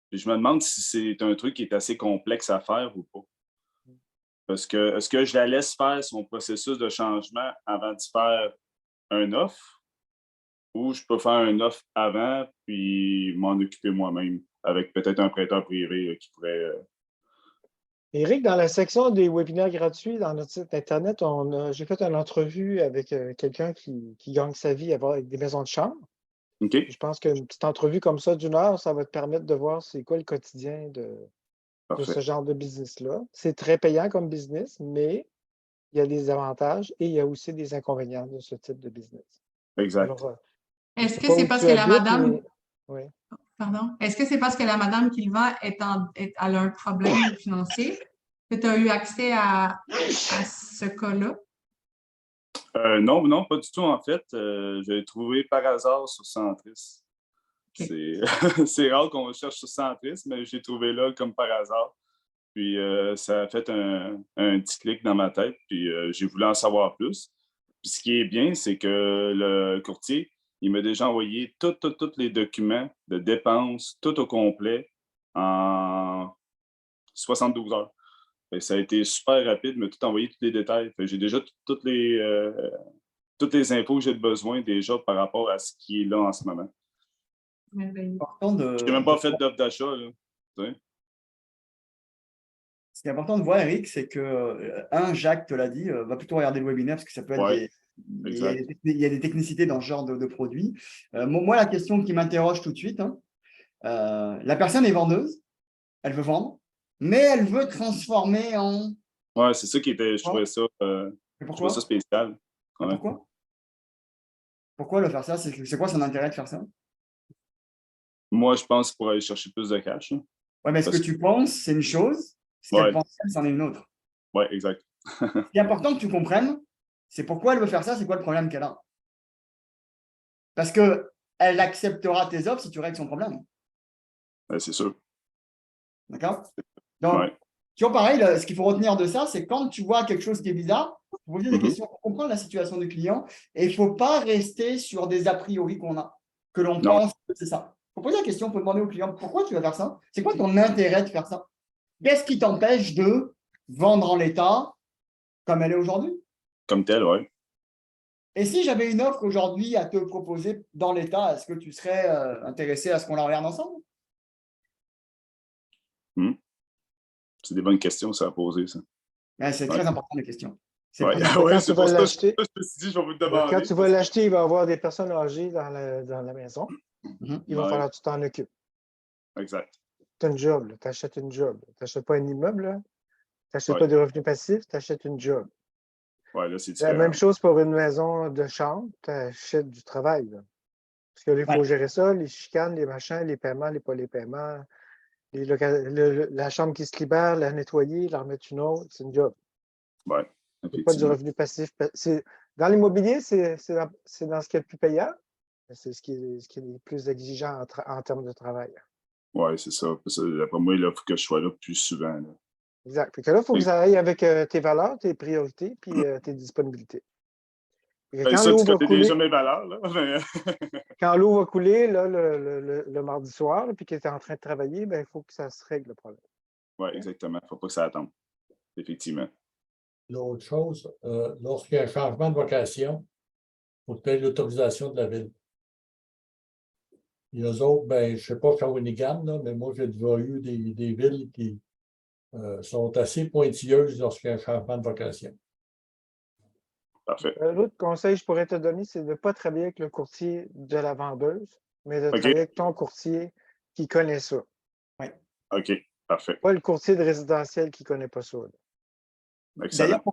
Puis je me demande si c'est un truc qui est assez complexe à faire ou pas. Parce que est-ce que je la laisse faire son processus de changement avant de faire un offre ou je peux faire un offre avant puis m'en occuper moi-même avec peut-être un prêteur privé qui pourrait. Éric, dans la section des webinaires gratuits dans notre site Internet, j'ai fait une entrevue avec quelqu'un qui gagne sa vie avec des maisons de chambre. OK, Je pense qu'une petite entrevue comme ça d'une heure, ça va te permettre de voir c'est quoi le quotidien de ce parfait. genre de business-là. C'est très payant comme business, mais il y a des avantages et il y a aussi des inconvénients de ce type de business. Exact. Alors, je Est-ce sais que pas c'est où parce tu que la habites, madame, mais oui. pardon, est-ce que c'est parce que la madame qui le vend elle a un problème financier que tu as eu accès à ce cas-là? Non, non, pas du tout, en fait. Je l'ai trouvé par hasard sur Centris. OK. C'est rare qu'on cherche sur Centris, mais j'ai trouvé là comme par hasard. Puis ça a fait un petit clic dans ma tête, puis j'ai voulu en savoir plus. Puis ce qui est bien, c'est que le courtier, il m'a déjà envoyé tous les documents de dépenses, tout au complet, en 72 heures. Et ça a été super rapide, il m'a tout envoyé, tous les détails. J'ai déjà toutes les infos que j'ai besoin déjà par rapport à ce qui est là en ce moment. Merveilleux. Important Je n'ai même pas fait d'offre d'achat. Là, tu sais. Ce qui est important de voir, Eric, c'est que, Jacques te l'a dit, va plutôt regarder le webinaire parce que ça peut être Ouais, il y a exact. il y a des technicités dans ce genre de produit. Moi, la question qui m'interroge tout de suite, hein, la personne est vendeuse, elle veut vendre, mais elle veut transformer en… Ouais, c'est ça qui était, Mais je trouvais ça pourquoi? spécial. Mais Ouais. pourquoi? Pourquoi le faire ça? C'est quoi son intérêt de faire ça? Moi, je pense pour aller chercher plus de cash. Hein, Ouais, mais ce que parce tu penses, c'est une chose, ce qu'elle ouais, pense, c'en est une autre. ouais, exact. Ce qui est important que tu comprennes, c'est pourquoi elle veut faire ça, c'est quoi le problème qu'elle a. Parce qu'elle acceptera tes offres si tu règles son problème. Ouais, c'est sûr. D'accord? Donc, Ouais. tu vois, pareil, ce qu'il faut retenir de ça, c'est quand tu vois quelque chose qui est bizarre, il faut poser des Mhm. questions pour comprendre la situation du client et il ne faut pas rester sur des a priori qu'on a, que l'on Non, pense que c'est ça. Il faut poser la question, il faut demander au client pourquoi tu vas faire ça? C'est quoi ton intérêt de faire ça? Qu'est-ce qui t'empêche de vendre en l'état comme elle est aujourd'hui? comme tel, ouais. Et si j'avais une offre aujourd'hui à te proposer dans l'état, est-ce que tu serais intéressé à ce qu'on la regarde ensemble? Hmm. C'est des bonnes questions, ça à poser, ça. C'est Ouais. très important, les questions. C'est Ouais, très important. ouais, Quand tu c'est vas pour ça que je l'acheter, me suis dit, je vais vous le quand demander. tu vas l'acheter, il va y avoir des personnes âgées dans la maison. Il va Ouais, falloir que tu t'en occupes. exact. Tu as une job, tu achètes une job. Tu n'achètes pas un immeuble, tu n'achètes Ouais, pas de revenus passifs, tu achètes une job. ouais, là, c'est La même différent. chose pour une maison de chambre, tu achètes du travail. Là. Parce que là, il faut Ouais. gérer ça, les chicanes, les machins, les paiements, les pas les paiements, la chambre qui se libère, la nettoyer, la remettre une autre, c'est une job. Ouais, C'est pas du effectivement. revenu passif. Dans l'immobilier, c'est dans ce qui est le plus payant, mais c'est ce qui est le plus exigeant en termes de travail. Ouais, c'est ça. D'après moi, il faut que je sois là plus souvent. Là. Exact. Puis que là, il faut que ça aille avec tes valeurs, tes priorités, puis tes disponibilités. Et que Ben, quand ça, l'eau tu va connais déjà couler, mes valeurs, là. Mais quand l'eau va couler là, le mardi soir, là, puis que tu es en train de travailler, ben, il faut que ça se règle le problème. ouais, exactement. Il ne faut pas que ça attende. Effectivement. L'autre chose, lorsqu'il y a un changement de vocation, il faut que tu aies l'autorisation de la ville. Et eux autres, ben, je ne sais pas Shawinigan, là, mais moi, j'ai déjà eu des villes qui sont assez pointilleuses lorsqu'il y a un changement de vocation. Parfait. L'autre conseil que je pourrais te donner, c'est de ne pas travailler avec le courtier de la vendeuse, mais de OK. travailler avec ton courtier qui connaît ça. OK. Parfait. Pas le courtier de résidentiel qui ne connaît pas ça. Excellent. D'ailleurs,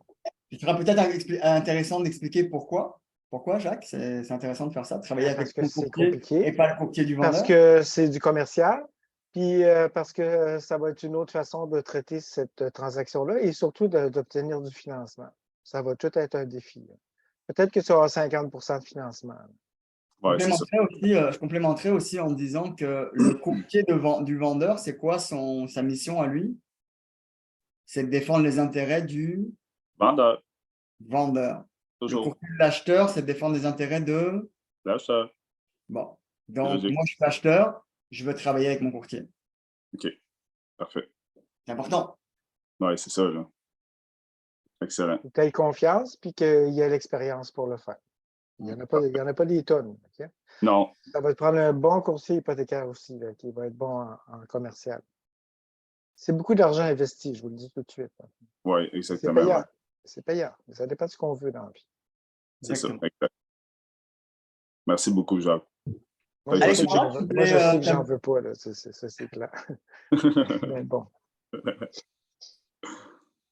il sera peut-être intéressant d'expliquer pourquoi. Pourquoi, Jacques? C'est intéressant de faire ça, de travailler Parce avec que ton c'est courtier et compliqué, pas le courtier du parce vendeur. que c'est du commercial, puis parce que ça va être une autre façon de traiter cette transaction-là et surtout d'obtenir du financement. Ça va tout être un défi. Peut-être que tu auras 50 de financement. Ouais, c'est ça. Je complémenterai aussi en disant que le courtier du vendeur, c'est quoi sa mission à lui? C'est de défendre les intérêts du Vendeur. vendeur. Le Toujours. courtier de l'acheteur, c'est de défendre les intérêts de… Là, ça. Bon. C'est Donc, logique. moi, je suis acheteur, je veux travailler avec mon courtier. OK. Parfait. C'est important. Oui, c'est ça, là. Excellent. Que tu aies confiance puis qu'il y ait l'expérience pour le faire. Il n'y en a pas des tonnes. OK? Non. Ça va te prendre un bon courtier hypothécaire aussi, là, qui va être bon en commercial. C'est beaucoup d'argent investi, je vous le dis tout de suite. Oui, C'est exactement. payant. Ouais. C'est payant. Mais ça dépend de ce qu'on veut dans la vie. C'est ça. Exactement. Exact. Merci beaucoup, Jacques. Moi, Allez, je sais que Alexandra, j'en tu veux, moi, je voulais, sais que j'en veux pas, là. Ça, c'est clair. Mais bon.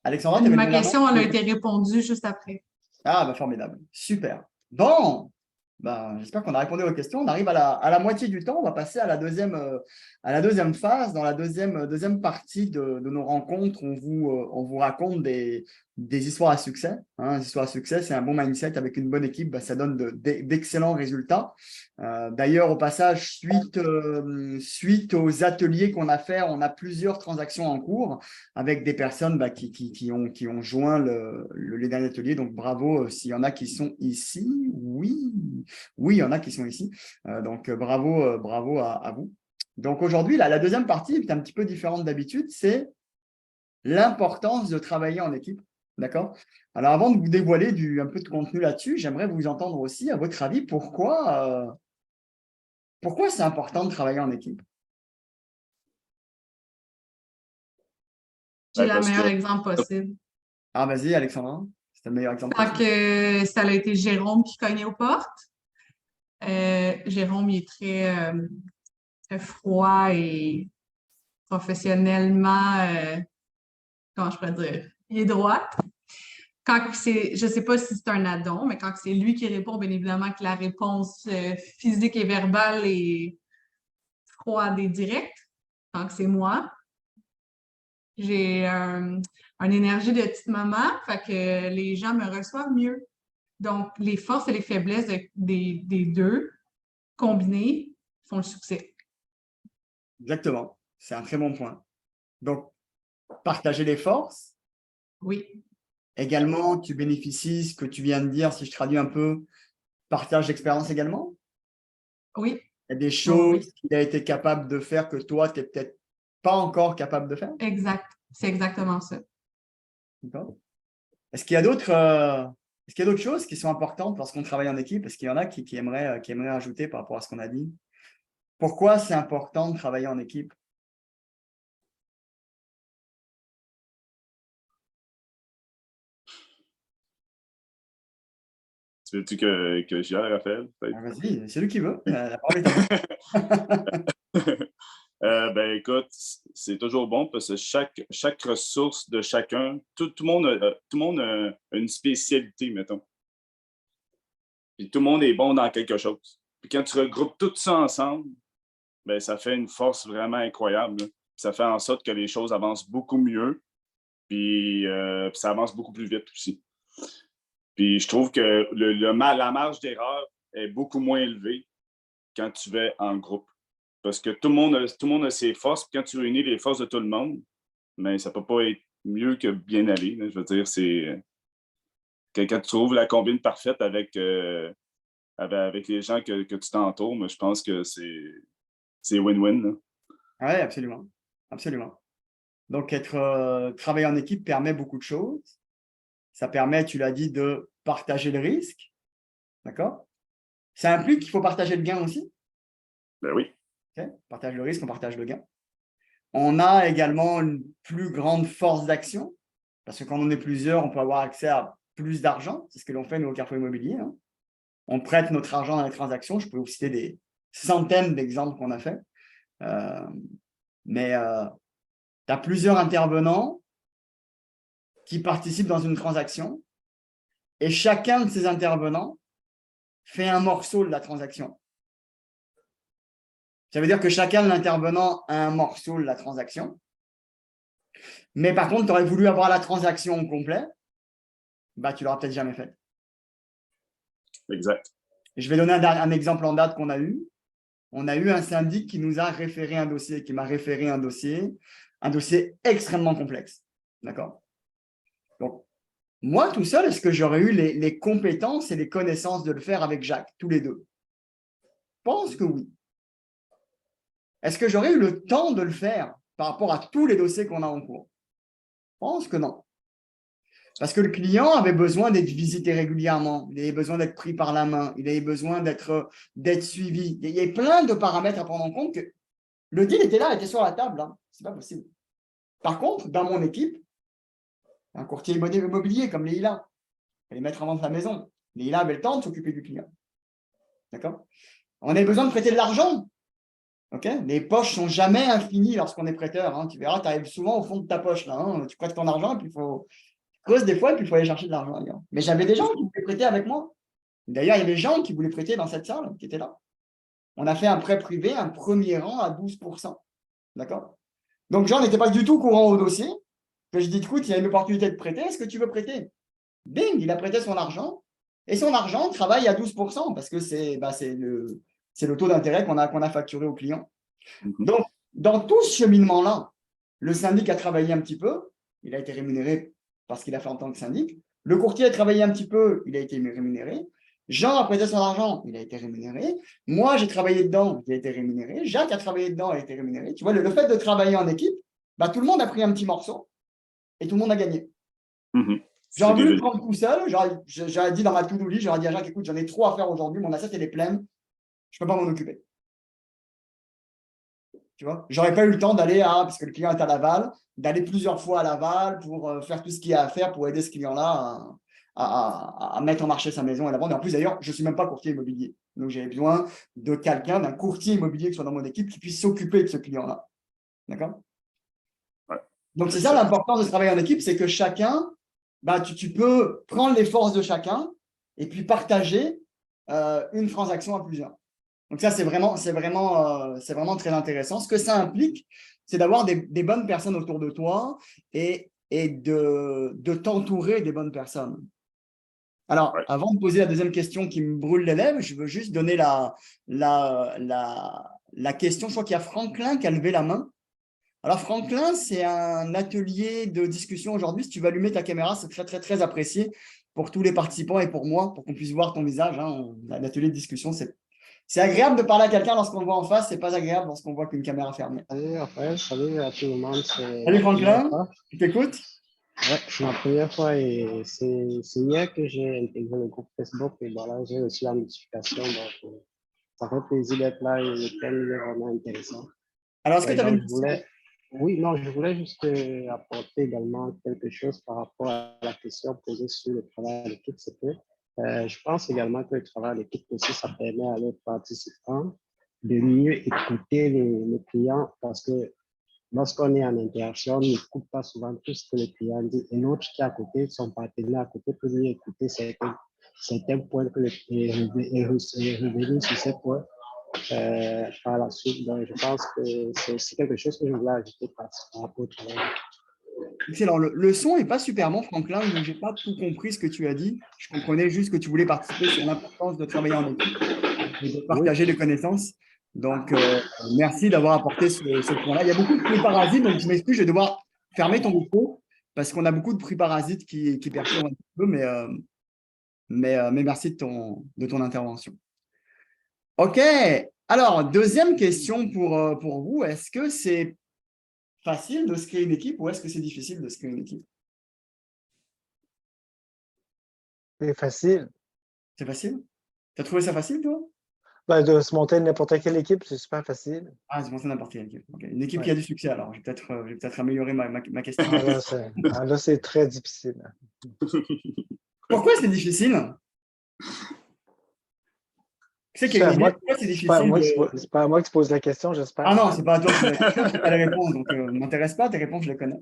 Alexandra, tu avais Ma levé la main? question, elle a été répondue juste après. Ah, bah, formidable. Super. Bon, bah, j'espère qu'on a répondu aux questions. On arrive à la moitié du temps. On va passer à la deuxième phase. Dans la deuxième partie de nos rencontres, on vous raconte des histoires à succès. Hein. Des histoires à succès, c'est un bon mindset avec une bonne équipe. Bah, ça donne d'excellents résultats. D'ailleurs, au passage, suite aux ateliers qu'on a fait, on a plusieurs transactions en cours avec des personnes qui ont joint les derniers ateliers. Donc, bravo s'il y en a qui sont ici. Oui, il y en a qui sont ici. Donc, bravo à vous. Donc, aujourd'hui, la deuxième partie est un petit peu différente d'habitude. C'est l'importance de travailler en équipe. D'accord? Alors, avant de vous dévoiler un peu de contenu là-dessus, j'aimerais vous entendre aussi, à votre avis, pourquoi c'est important de travailler en équipe? J'ai Ouais, le parce meilleur que- exemple possible. Ah, vas-y, Alexandra. C'est le meilleur exemple Quand possible. que ça a été Jérôme qui cognait aux portes, Jérôme, il est très froid et professionnellement, comment je pourrais dire, il est droit. Quand c'est, je ne sais pas si c'est un addon, mais quand c'est lui qui répond, bien évidemment que la réponse physique et verbale est froide et directe. Quand c'est moi, j'ai une énergie de petite maman, fait que les gens me reçoivent mieux. Donc, les forces et les faiblesses des deux combinés font le succès. Exactement. C'est un très bon point. Donc, partager les forces. Oui, Également, tu bénéficies, ce que tu viens de dire, si je traduis un peu, partage d'expérience également. oui, Il y a des oui, choses qu'il a été capable de faire que toi, tu n'es peut-être pas encore capable de faire. exact. C'est exactement ça. D'accord. Est-ce qu'il y a d'autres choses qui sont importantes lorsqu'on travaille en équipe? Est-ce qu'il y en a qui aimeraient ajouter par rapport à ce qu'on a dit? Pourquoi c'est important de travailler en équipe? Tu veux-tu que j'y aille, Raphaël? Peut-être? Ah, vas-y, c'est lui qui veut. La parole est à vous. Ben écoute, c'est toujours bon parce que chaque ressource de chacun, tout le monde a une spécialité, mettons. Puis tout le monde est bon dans quelque chose. Puis quand tu regroupes tout ça ensemble, ben ça fait une force vraiment incroyable, là. Ça fait en sorte que les choses avancent beaucoup mieux, puis ça avance beaucoup plus vite aussi. Puis je trouve que la marge d'erreur est beaucoup moins élevée quand tu vas en groupe. Parce que tout le monde a ses forces, puis quand tu réunis les forces de tout le monde, mais ça ne peut pas être mieux que bien aller, là. Je veux dire, c'est quand tu trouves la combine parfaite avec les gens que tu t'entoures, mais je pense que c'est win-win, là. Oui, absolument. Absolument. Donc, travailler en équipe permet beaucoup de choses. Ça permet, tu l'as dit, de partager le risque. D'accord? Ça implique qu'il faut partager le gain aussi. Ben oui. Okay? On partage le risque, on partage le gain. On a également une plus grande force d'action, parce que quand on est plusieurs, on peut avoir accès à plus d'argent. C'est ce que l'on fait, nous, au Carrefour Immobilier, hein. On prête notre argent dans les transactions. Je peux vous citer des centaines d'exemples qu'on a fait. Mais tu as plusieurs intervenants qui participent dans une transaction et chacun de ces intervenants fait un morceau de la transaction. Ça veut dire que chacun de l'intervenant a un morceau de la transaction. Mais par contre, tu aurais voulu avoir la transaction au complet, bah, tu ne l'auras peut-être jamais faite. Exact. Et je vais donner un exemple en date qu'on a eu. On a eu un syndic qui nous a référé un dossier, qui m'a référé un dossier extrêmement complexe. D'accord? Donc, moi, tout seul, est-ce que j'aurais eu les compétences et les connaissances de le faire avec Jacques, tous les deux? Je pense que oui. Est-ce que j'aurais eu le temps de le faire par rapport à tous les dossiers qu'on a en cours? Je pense que non. Parce que le client avait besoin d'être visité régulièrement, il avait besoin d'être pris par la main, il avait besoin d'être suivi. Il y a plein de paramètres à prendre en compte que le deal était là, était sur la table. Hein. Ce n'est pas possible. Par contre, dans mon équipe, un courtier immobilier comme Leïla, elle les mettre en vente la maison. Leïla avait le temps de s'occuper du client. D'accord? On avait besoin de prêter de l'argent. Okay, les poches ne sont jamais infinies lorsqu'on est prêteur. Hein. Tu verras, tu arrives souvent au fond de ta poche. Là, hein. Tu prêtes ton argent et puis il faut creuser des fois et puis il faut aller chercher de l'argent ailleurs. Mais j'avais des gens qui voulaient prêter avec moi. D'ailleurs, il y avait des gens qui voulaient prêter dans cette salle qui étaient là. On a fait un prêt privé, un premier rang à 12%. D'accord? Donc, Jean n'était pas du tout courant au dossier. Que je dis, écoute, il y a une opportunité de prêter. Est-ce que tu veux prêter? Bing, il a prêté son argent. Et son argent travaille à 12% parce que c'est le taux d'intérêt qu'on a facturé au client. Donc, dans tout ce cheminement-là, le syndic a travaillé un petit peu, il a été rémunéré parce qu'il a fait en tant que syndic. Le courtier a travaillé un petit peu, il a été rémunéré. Jean a prêté son argent, il a été rémunéré. Moi, j'ai travaillé dedans, j'ai été rémunéré. Jacques a travaillé dedans, il a été rémunéré. Tu vois, le fait de travailler en équipe, bah, tout le monde a pris un petit morceau et tout le monde a gagné. J'aurais voulu le prendre tout seul. J'aurais dit dans ma to-do list, j'aurais dit à Jacques, écoute, j'en ai 3 à faire aujourd'hui, mon assiette elle est pleine, je ne peux pas m'en occuper. Tu vois, j'aurais pas eu le temps d'aller parce que le client est à Laval, d'aller plusieurs fois à Laval pour faire tout ce qu'il y a à faire pour aider ce client-là à mettre en marché sa maison et la vendre. Et en plus, d'ailleurs, je ne suis même pas courtier immobilier. Donc, j'ai besoin de quelqu'un, d'un courtier immobilier qui soit dans mon équipe, qui puisse s'occuper de ce client-là. D'accord? Ouais. Donc, c'est ça l'importance de travailler en équipe, c'est que chacun, bah, tu peux prendre les forces de chacun et puis partager une transaction à plusieurs. Donc ça, c'est vraiment très intéressant. Ce que ça implique, c'est d'avoir des bonnes personnes autour de toi et de t'entourer des bonnes personnes. Alors, avant de poser la deuxième question qui me brûle les lèvres, je veux juste donner la question. Je crois qu'il y a Franklin qui a levé la main. Alors, Franklin, c'est un atelier de discussion aujourd'hui. Si tu veux allumer ta caméra, c'est très, très, très apprécié pour tous les participants et pour moi, pour qu'on puisse voir ton visage. Hein. L'atelier de discussion, c'est agréable de parler à quelqu'un lorsqu'on le voit en face, c'est pas agréable lorsqu'on voit qu'une caméra fermée. Salut Raphaël, salut à tout le monde. Salut Franklin, tu t'écoutes? Ouais, c'est ma première fois et c'est hier que j'ai intégré le groupe Facebook et voilà, j'ai reçu la notification. Donc, ça fait plaisir d'être là et le thème est vraiment intéressant. Alors, est-ce que tu avais une question? Oui, non, je voulais juste apporter également quelque chose par rapport à la question posée sur le travail à l'équipe. C'est que je pense également que le travail à l'équipe aussi, ça permet à nos participants de mieux écouter les clients parce que lorsqu'on est en interaction, on n'écoute pas souvent tout ce que le client dit et l'autre qui est à côté, son partenaire à côté, peut mieux écouter certains points que et revenir sur ces points par la suite. Donc, je pense que c'est aussi quelque chose que je voulais ajouter par rapport au travail. Excellent. Le son n'est pas super bon, Franklin, donc je n'ai pas tout compris ce que tu as dit. Je comprenais juste que tu voulais participer sur l'importance de travailler en équipe et de partager les connaissances. Donc, merci d'avoir apporté ce point-là. Il y a beaucoup de bruit parasites, donc je m'excuse, je vais devoir fermer ton micro parce qu'on a beaucoup de bruit parasites qui perturbent un petit peu, mais merci de ton intervention. OK. Alors, deuxième question pour vous. Est-ce que c'est facile de se créer une équipe ou est-ce que c'est difficile de se créer une équipe? C'est facile. C'est facile? Tu as trouvé ça facile, toi? Ben, de se monter n'importe quelle équipe, c'est super facile. Ah, se monter n'importe quelle équipe. Okay. Une équipe qui a du succès, alors. Je vais peut-être améliorer ma question. Là, c'est très difficile. Pourquoi c'est difficile? C'est pas à moi que tu poses la question, j'espère. Ah non, c'est pas à toi que je pose la question, je n'ai pas les réponses, donc ne m'intéresse pas, tes réponses, je les connais.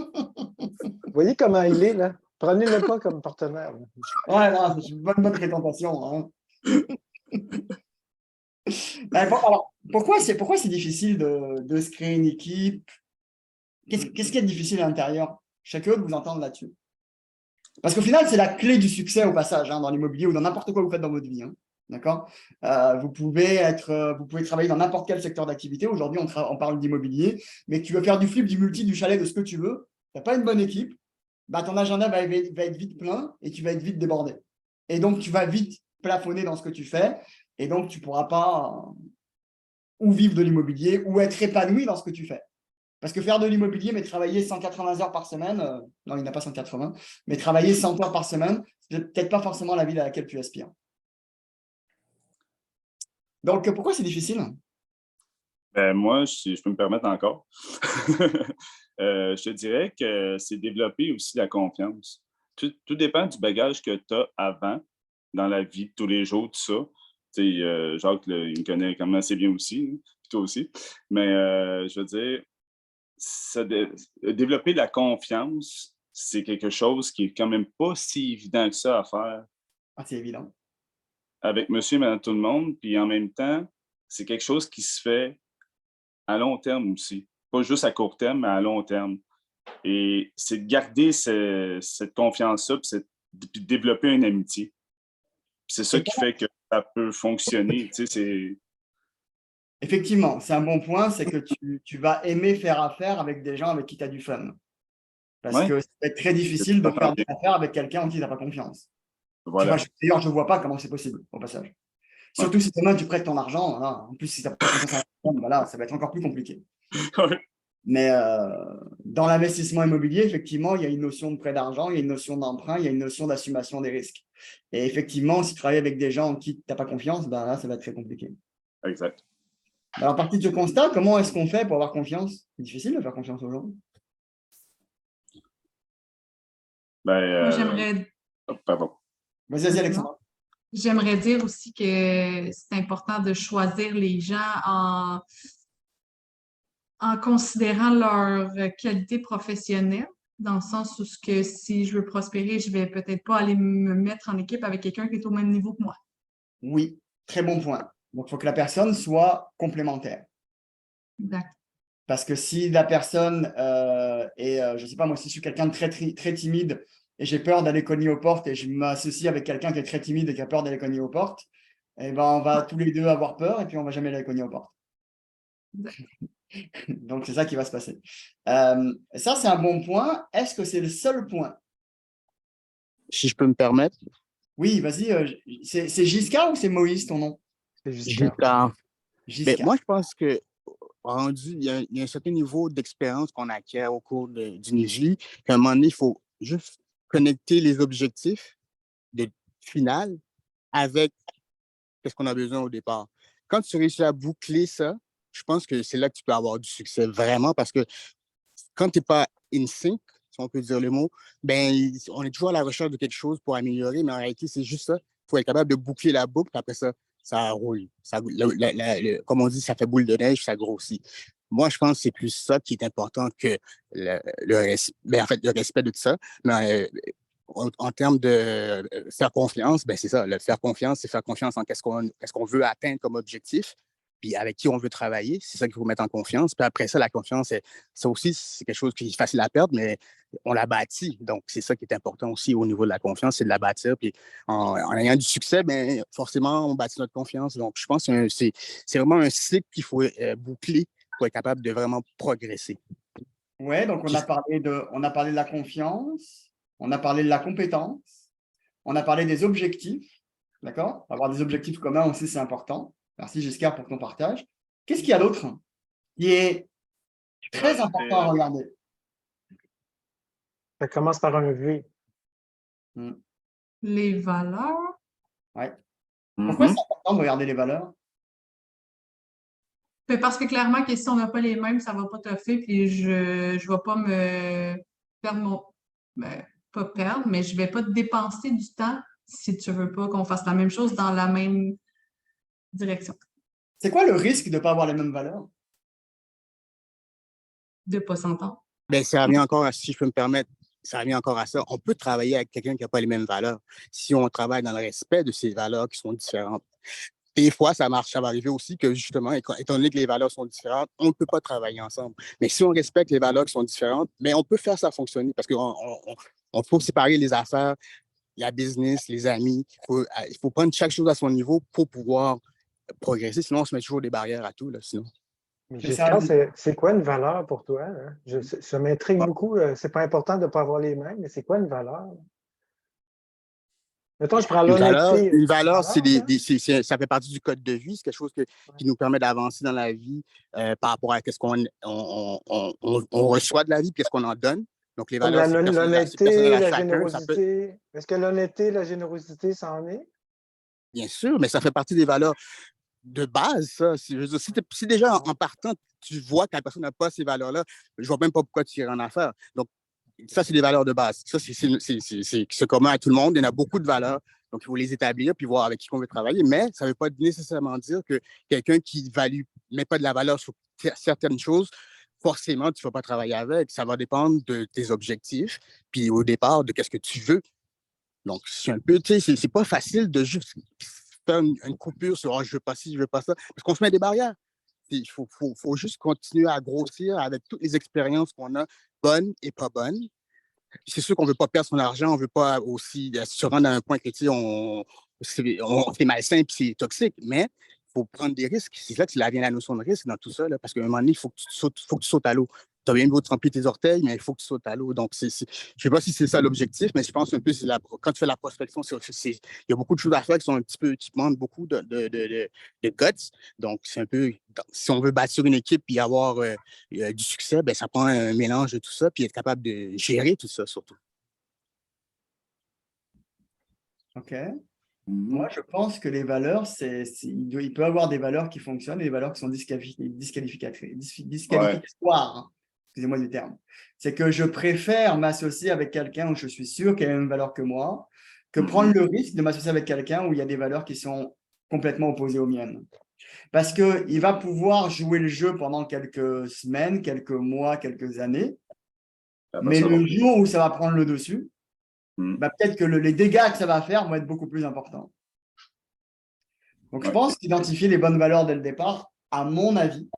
Vous voyez comment il est, là? Prenez-le pas comme partenaire. Là. Ouais, non, c'est une bonne présentation. Hein. Alors, pourquoi c'est difficile de se créer une équipe? Qu'est-ce qui est difficile à l'intérieur? Je suis curieux de vous entendre là-dessus. Parce qu'au final, c'est la clé du succès au passage, hein, dans l'immobilier ou dans n'importe quoi que vous faites dans votre vie. Hein. D'accord? Vous pouvez travailler dans n'importe quel secteur d'activité. Aujourd'hui, on parle d'immobilier, mais tu veux faire du flip, du multi, du chalet, de ce que tu veux. Tu n'as pas une bonne équipe, bah, ton agenda va être vite plein et tu vas être vite débordé. Et donc, tu vas vite plafonner dans ce que tu fais et donc, tu ne pourras pas ou vivre de l'immobilier ou être épanoui dans ce que tu fais. Parce que faire de l'immobilier, mais travailler 180 heures par semaine, non, il n'y en a pas 180, mais travailler 100 heures par semaine, c'est peut-être pas forcément la vie à laquelle tu aspires. Donc, pourquoi c'est difficile? Ben, moi, si je peux me permettre encore, je te dirais que c'est développer aussi la confiance. Tout dépend du bagage que tu as avant dans la vie de tous les jours, tout ça. Tu sais, Jacques, là, il me connaît quand même assez bien aussi, hein, puis toi aussi. Mais je veux dire, développer la confiance, c'est quelque chose qui est quand même pas si évident que ça à faire Ah, c'est évident. avec monsieur et madame tout le monde. Puis en même temps, c'est quelque chose qui se fait à long terme aussi. Pas juste à court terme, mais à long terme. Et c'est de garder cette confiance-là, puis de développer une amitié. Puis c'est ça qui fait que ça peut fonctionner. Tu sais, c'est... Effectivement, c'est un bon point, c'est que tu vas aimer faire affaire avec des gens avec qui tu as du fun. Parce Ouais, que c'est très difficile de ça faire s'entend des bien. affaires avec quelqu'un en qui tu n'as pas confiance. Voilà. D'ailleurs, je ne vois pas comment c'est possible, au passage. Ouais. Surtout si demain tu prêtes ton argent, voilà. En plus, si tu n'as pas confiance en la personne, voilà, ça va être encore plus compliqué. Mais dans l'investissement immobilier, effectivement, il y a une notion de prêt d'argent, il y a une notion d'emprunt, il y a une notion d'assumation des risques. Et effectivement, si tu travailles avec des gens en qui tu n'as pas confiance, ben là, ça va être très compliqué. Exact. Alors, à partir de ce constat, comment est-ce qu'on fait pour avoir confiance? C'est difficile de faire confiance aux gens. Ben, Moi, j'aimerais pardon. Vas-y, Alexandre. J'aimerais dire aussi que c'est important de choisir les gens en considérant leur qualité professionnelle, dans le sens où si je veux prospérer, je vais peut-être pas aller me mettre en équipe avec quelqu'un qui est au même niveau que moi. Oui, très bon point. Donc, il faut que la personne soit complémentaire. Exact. Parce que si la personne est, je ne sais pas, moi, si je suis quelqu'un de très timide et j'ai peur d'aller cogner aux portes et je m'associe avec quelqu'un qui est très timide et qui a peur d'aller cogner aux portes, eh ben, on va tous les deux avoir peur et puis on ne va jamais aller cogner aux portes. Donc, c'est ça qui va se passer. Ça, c'est un bon point. Est-ce que c'est le seul point? Si je peux me permettre, Oui, vas-y. C'est Giscard ou c'est Moïse, ton nom? C'est juste Giscard. Ben, Giscard. moi, je pense que rendu, il y a un certain niveau d'expérience qu'on acquiert au cours d'une vie, qu'à un moment donné, il faut juste connecter les objectifs de finale avec ce qu'on a besoin au départ. Quand tu réussis à boucler ça, je pense que c'est là que tu peux avoir du succès vraiment parce que quand tu n'es pas in sync, si on peut dire le mot, ben, on est toujours à la recherche de quelque chose pour améliorer, mais en réalité, c'est juste ça. Il faut être capable de boucler la boucle, puis après ça, ça roule. Comme on dit, ça fait boule de neige, ça grossit. Moi, je pense que c'est plus ça qui est important que en fait, le respect de tout ça. Mais en termes de faire confiance, ben c'est ça. Le faire confiance, c'est faire confiance en qu'est-ce qu'on veut atteindre comme objectif, puis avec qui on veut travailler. C'est ça qu'il faut mettre en confiance. Puis après ça, la confiance, ça aussi, c'est quelque chose qui est facile à perdre, mais on la bâtit. Donc, c'est ça qui est important aussi au niveau de la confiance, c'est de la bâtir. Puis en ayant du succès, ben forcément, on bâtit notre confiance. Donc, je pense que c'est vraiment un cycle qu'il faut boucler pour être capable de vraiment progresser. Ouais, donc on a parlé de la confiance, on a parlé de la compétence, on a parlé des objectifs, d'accord? Avoir des objectifs communs aussi, c'est important. Merci Giscard pour ton partage. Qu'est-ce qu'il y a d'autre qui est très important à regarder? Ça commence par un V. Les valeurs. Ouais. Pourquoi c'est important de regarder les valeurs? Mais parce que clairement, que si on n'a pas les mêmes, ça ne va pas toffer, puis je ne vais pas me perdre pas perdre, mais je ne vais pas dépenser du temps si tu ne veux pas qu'on fasse la même chose dans la même direction. C'est quoi le risque de ne pas avoir les mêmes valeurs? De ne pas s'entendre. Ben, ça revient encore, si je peux me permettre, ça revient encore à ça. On peut travailler avec quelqu'un qui n'a pas les mêmes valeurs si on travaille dans le respect de ces valeurs qui sont différentes. Des fois, ça marche, ça va arriver aussi que justement, étant donné que les valeurs sont différentes, on ne peut pas travailler ensemble. Mais si on respecte les valeurs qui sont différentes, mais on peut faire ça fonctionner parce qu'on faut séparer les affaires, la business, les amis. Il faut prendre chaque chose à son niveau pour pouvoir progresser. Sinon, on se met toujours des barrières à tout, là, sinon. Mais Giscard, c'est quoi une valeur pour toi? Hein? Ça m'intrigue beaucoup. C'est pas important de ne pas avoir les mêmes, mais c'est quoi une valeur? Mettons, je prends l'honnêteté. Une valeur, Valeur, hein? ça fait partie du code de vie. C'est quelque chose qui nous permet d'avancer dans la vie par rapport à ce qu'on on reçoit de la vie, qu'est-ce qu'on en donne. Donc, les Comme valeurs, c'est personnel l'honnêteté, à la chacun. Ça peut, générosité. Est-ce que l'honnêteté, la générosité, ça en est? bien sûr, mais ça fait partie des valeurs de base, ça. Je veux dire, si déjà en partant, tu vois que la personne n'a pas ces valeurs-là, je vois même pas pourquoi tu irais en affaire. Donc, ça, c'est des valeurs de base. Ça, c'est commun à tout le monde. Il y en a beaucoup de valeurs. Donc, il faut les établir puis voir avec qui on veut travailler. Mais ça ne veut pas nécessairement dire que quelqu'un qui met pas de la valeur sur certaines choses, forcément, tu ne vas pas travailler avec. Ça va dépendre de tes objectifs, puis au départ, de qu'est-ce que tu veux. Donc, c'est un peu, tu sais, c'est pas facile de juste faire une coupure sur je veux pas ci, je veux pas ça, parce qu'on se met des barrières. Il faut juste continuer à grossir avec toutes les expériences qu'on a, bonnes et pas bonnes. C'est sûr qu'on ne veut pas perdre son argent, on ne veut pas aussi se rendre à un point que c'est malsain et c'est toxique, mais il faut prendre des risques. C'est là que vient la notion de risque dans tout ça, là, parce qu'à un moment donné, il faut que tu sautes à l'eau. Tu as bien beau tremper tes orteils, mais il faut que tu sautes à l'eau. Donc, je ne sais pas si c'est ça l'objectif, mais je pense un peu quand tu fais la prospection, il y a beaucoup de choses à faire qui sont un petit peu, qui demandent beaucoup de guts. Donc, c'est un peu, si on veut bâtir une équipe et avoir du succès, ben, ça prend un mélange de tout ça, puis être capable de gérer tout ça surtout. OK. Moi, je pense que les valeurs, il peut y avoir des valeurs qui fonctionnent et des valeurs qui sont disqualificatoires. Hein. Excusez-moi du terme. C'est que je préfère m'associer avec quelqu'un où je suis sûr qu'il a les mêmes valeurs que moi, que prendre le risque de m'associer avec quelqu'un où il y a des valeurs qui sont complètement opposées aux miennes. Parce qu'il va pouvoir jouer le jeu pendant quelques semaines, quelques mois, quelques années, mais le jour où ça va prendre le dessus, peut-être que les dégâts que ça va faire vont être beaucoup plus importants. Donc, je pense qu'identifier les bonnes valeurs dès le départ, à mon avis,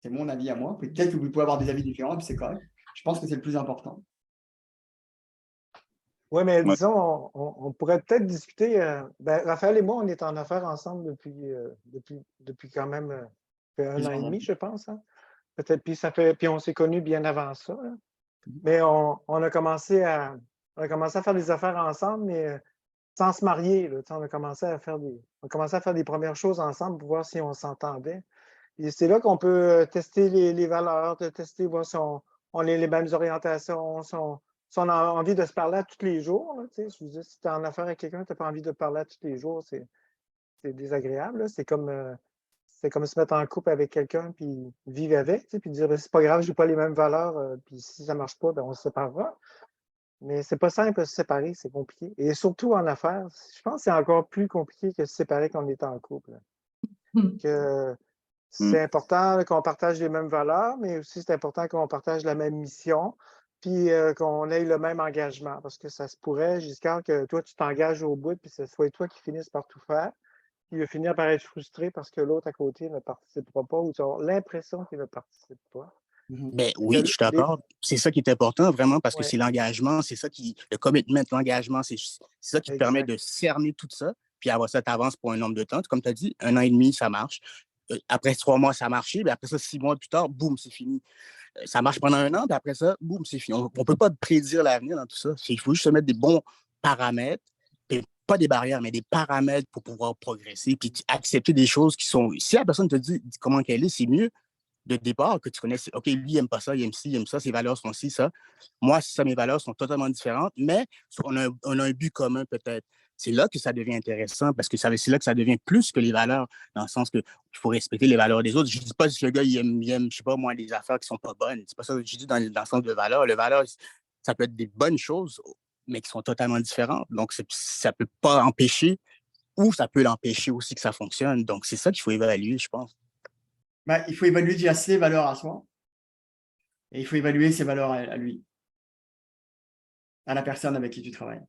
c'est mon avis à moi, peut-être que vous pouvez avoir des avis différents, et puis c'est correct. Je pense que c'est le plus important. Oui, mais disons, on pourrait peut-être discuter. Raphaël et moi, on est en affaires ensemble depuis quand même un an et demi, je pense. Hein. Peut-être, puis on s'est connus bien avant ça. Hein. Mais on a commencé à faire des affaires ensemble, mais sans se marier. Là, on a commencé à faire des premières choses ensemble pour voir si on s'entendait. Et c'est là qu'on peut tester les valeurs, tester, voir si on a les mêmes orientations, si on a envie de se parler à tous les jours. Là, je veux dire, si tu es en affaire avec quelqu'un, tu n'as pas envie de parler à tous les jours, c'est désagréable. Là. C'est comme se mettre en couple avec quelqu'un puis vivre avec, puis dire c'est pas grave, je n'ai pas les mêmes valeurs, puis si ça ne marche pas, on se séparera. Mais c'est pas simple de se séparer, c'est compliqué. Et surtout en affaires, je pense que c'est encore plus compliqué que se séparer quand on est en couple. Que c'est important qu'on partage les mêmes valeurs, mais aussi c'est important qu'on partage la même mission, puis qu'on ait le même engagement. Parce que ça se pourrait, Giscard, que toi, tu t'engages au bout, puis ce soit toi qui finisses par tout faire. Puis il va finir par être frustré parce que l'autre à côté ne participera pas ou tu as l'impression qu'il ne participe pas. Ben oui, je suis d'accord. C'est ça qui est important vraiment parce que c'est l'engagement, le commitment, l'engagement, c'est ça qui te permet de cerner tout ça. Puis après ça, tu avances pour un nombre de temps. Comme tu as dit, 1 an et demi, ça marche. Après 3 mois, ça a marché. Puis après ça, 6 mois plus tard, boum, c'est fini. Ça marche pendant 1 an, puis après ça, boum, c'est fini. On ne peut pas prédire l'avenir dans tout ça. Il faut juste se mettre des bons paramètres, pas des barrières, mais des paramètres pour pouvoir progresser, puis accepter des choses qui sont. Si la personne te dit comment qu'elle est, c'est mieux de départ que tu connais, OK, lui, il n'aime pas ça, il aime ci, il aime ça, ses valeurs sont ci, ça. Moi, ça, mes valeurs sont totalement différentes, mais on a un but commun peut-être. C'est là que ça devient intéressant parce que c'est là que ça devient plus que les valeurs, dans le sens qu'il faut respecter les valeurs des autres. Je ne dis pas si le gars, il aime, je ne sais pas moi, des affaires qui ne sont pas bonnes. C'est pas ça que je dis dans le sens de valeurs. Les valeurs, ça peut être des bonnes choses, mais qui sont totalement différentes. Donc, ça ne peut pas empêcher ou ça peut l'empêcher aussi que ça fonctionne. Donc, c'est ça qu'il faut évaluer, je pense. Il faut évaluer déjà ses valeurs à soi et il faut évaluer ses valeurs à lui, à la personne avec qui tu travailles.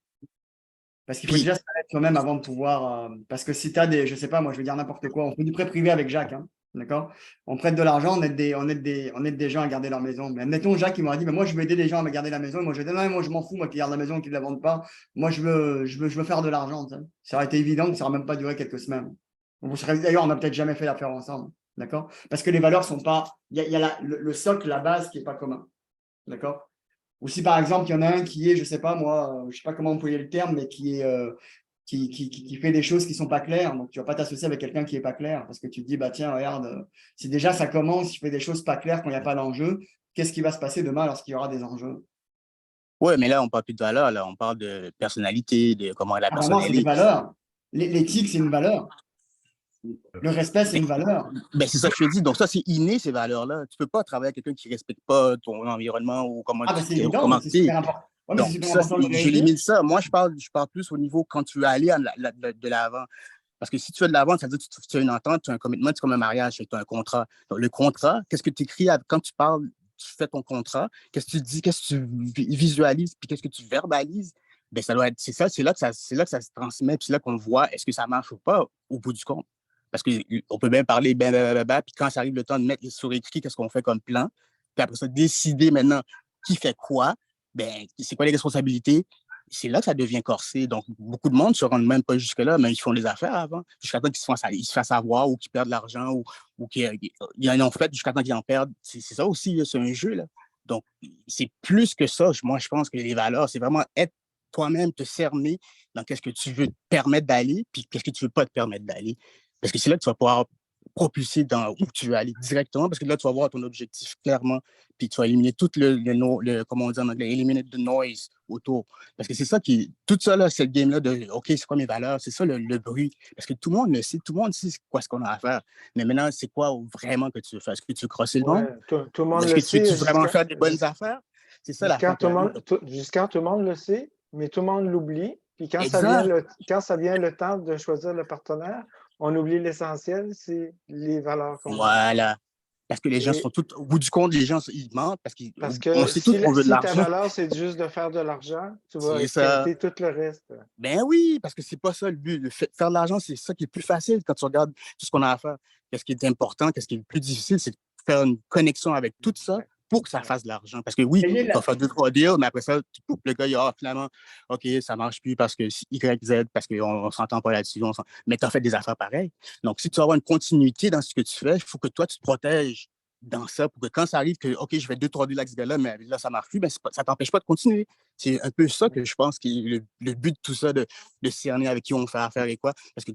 Parce qu'il faut déjà se connaître soi-même avant de pouvoir… parce que si tu as je ne sais pas, moi je vais dire n'importe quoi, on fait du prêt privé avec Jacques, hein, d'accord? On prête de l'argent, on aide des gens à garder leur maison. Mais admettons, Jacques, il m'aurait dit, moi je veux aider les gens à me garder la maison. Et moi je vais dire, non, moi je m'en fous, moi qui garde la maison, qui ne la vendent pas. Moi je veux faire de l'argent. Ça aurait été évident que ça n'aurait même pas duré quelques semaines. D'ailleurs, on n'a peut-être jamais fait l'affaire ensemble. D'accord? Parce que les valeurs sont pas… Il y a le socle, la base qui n'est pas commun. D'accord? Ou si par exemple, il y en a un qui est, je ne sais pas moi, je ne sais pas comment employer le terme, mais qui qui fait des choses qui ne sont pas claires. Donc, tu ne vas pas t'associer avec quelqu'un qui n'est pas clair parce que tu te dis, bah, tiens, regarde, si déjà ça commence, il fait des choses pas claires quand il n'y a pas d'enjeu, qu'est-ce qui va se passer demain lorsqu'il y aura des enjeux? Oui, mais là, on ne parle plus de valeur, là, on parle de personnalité, de comment la Ah, personne non, c'est elle des est. valeurs. L'éthique, c'est une valeur. Le respect, c'est une valeur. Ben, c'est ça que je te dis. Donc, ça, c'est inné, ces valeurs-là. Tu ne peux pas travailler avec quelqu'un qui ne respecte pas ton environnement ou comment Ah, bah, tu c'est t'es, évident, comment mais c'est tu es. super important. Ouais, mais c'est Donc, super ça, important de le je vérifier. limite ça. Moi, je parle plus au niveau quand tu veux aller de l'avant. Parce que si tu vas de l'avant, ça veut dire que tu as une entente, tu as un commitment, c'est comme un mariage, tu as un contrat. Donc, le contrat, qu'est-ce que tu écris quand tu parles, tu fais ton contrat, qu'est-ce que tu dis, qu'est-ce que tu visualises, puis qu'est-ce que tu verbalises, ben, ça doit être, c'est là que ça se transmet, puis c'est là qu'on voit est-ce que ça marche ou pas au bout du compte. Parce qu'on peut bien parler, puis quand ça arrive le temps de mettre sur écrit qu'est-ce qu'on fait comme plan, puis après ça, décider maintenant qui fait quoi, ben, c'est quoi les responsabilités, c'est là que ça devient corsé. Donc, beaucoup de monde ne se rendent même pas jusque-là, mais ils font des affaires avant, jusqu'à temps qu'ils se fassent avoir ou qu'ils perdent de l'argent ou qu'ils en ont fait jusqu'à temps qu'ils en perdent. C'est ça aussi, là, c'est un jeu. Là. Donc, c'est plus que ça. Moi, je pense que les valeurs, c'est vraiment être toi-même, te cerner dans qu'est-ce que tu veux te permettre d'aller, puis qu'est-ce que tu ne veux pas te permettre d'aller. Parce que c'est là que tu vas pouvoir propulser dans où tu veux aller directement, parce que là, tu vas voir ton objectif clairement, puis tu vas éliminer tout comment on dit en anglais, eliminate the noise autour. Parce que c'est ça tout ça, là, cette game-là de, OK, c'est quoi mes valeurs? C'est ça le bruit. Parce que tout le monde le sait, tout le monde sait quoi ce qu'on a à faire. Mais maintenant, c'est quoi vraiment que tu veux faire? Est-ce que tu veux crosser le Ouais, monde? tout le Ou monde est-ce le que tu veux sait vraiment faire des bonnes affaires? C'est ça jusqu'à l'affaire qui arrive. jusqu'à tout le monde le sait, mais tout le monde l'oublie. Puis Exact. quand ça vient le temps de choisir le partenaire, on oublie l'essentiel, c'est les valeurs qu'on a. Voilà. Parce que les gens sont Et tous, au bout du compte, les gens, ils mentent parce parce qu'on que sait tous qu'on veut de si ta l'argent. valeur, c'est juste de faire de l'argent, tu vas C'est ça. esquinter tout le reste. Ben oui, parce que c'est pas ça le but. Faire de l'argent, c'est ça qui est plus facile quand tu regardes tout ce qu'on a à faire. Qu'est-ce qui est important, qu'est-ce qui est le plus difficile, c'est de faire une connexion avec tout ça pour que ça fasse de l'argent. Parce que oui, Gagner tu de vas faire 2-3 deals, mais après ça, le gars, il a finalement, OK, ça marche plus parce que Y, Z, parce qu'on ne s'entend pas là-dessus. Mais tu as fait des affaires pareilles. Donc, si tu veux avoir une continuité dans ce que tu fais, il faut que toi, tu te protèges dans ça pour que quand ça arrive que, OK, je fais 2-3 deals avec ce gars-là, mais là, ça marche plus, ben, ça ne t'empêche pas de continuer. C'est un peu ça que je pense qui est le but de tout ça, de cerner avec qui on fait affaire et quoi. Parce que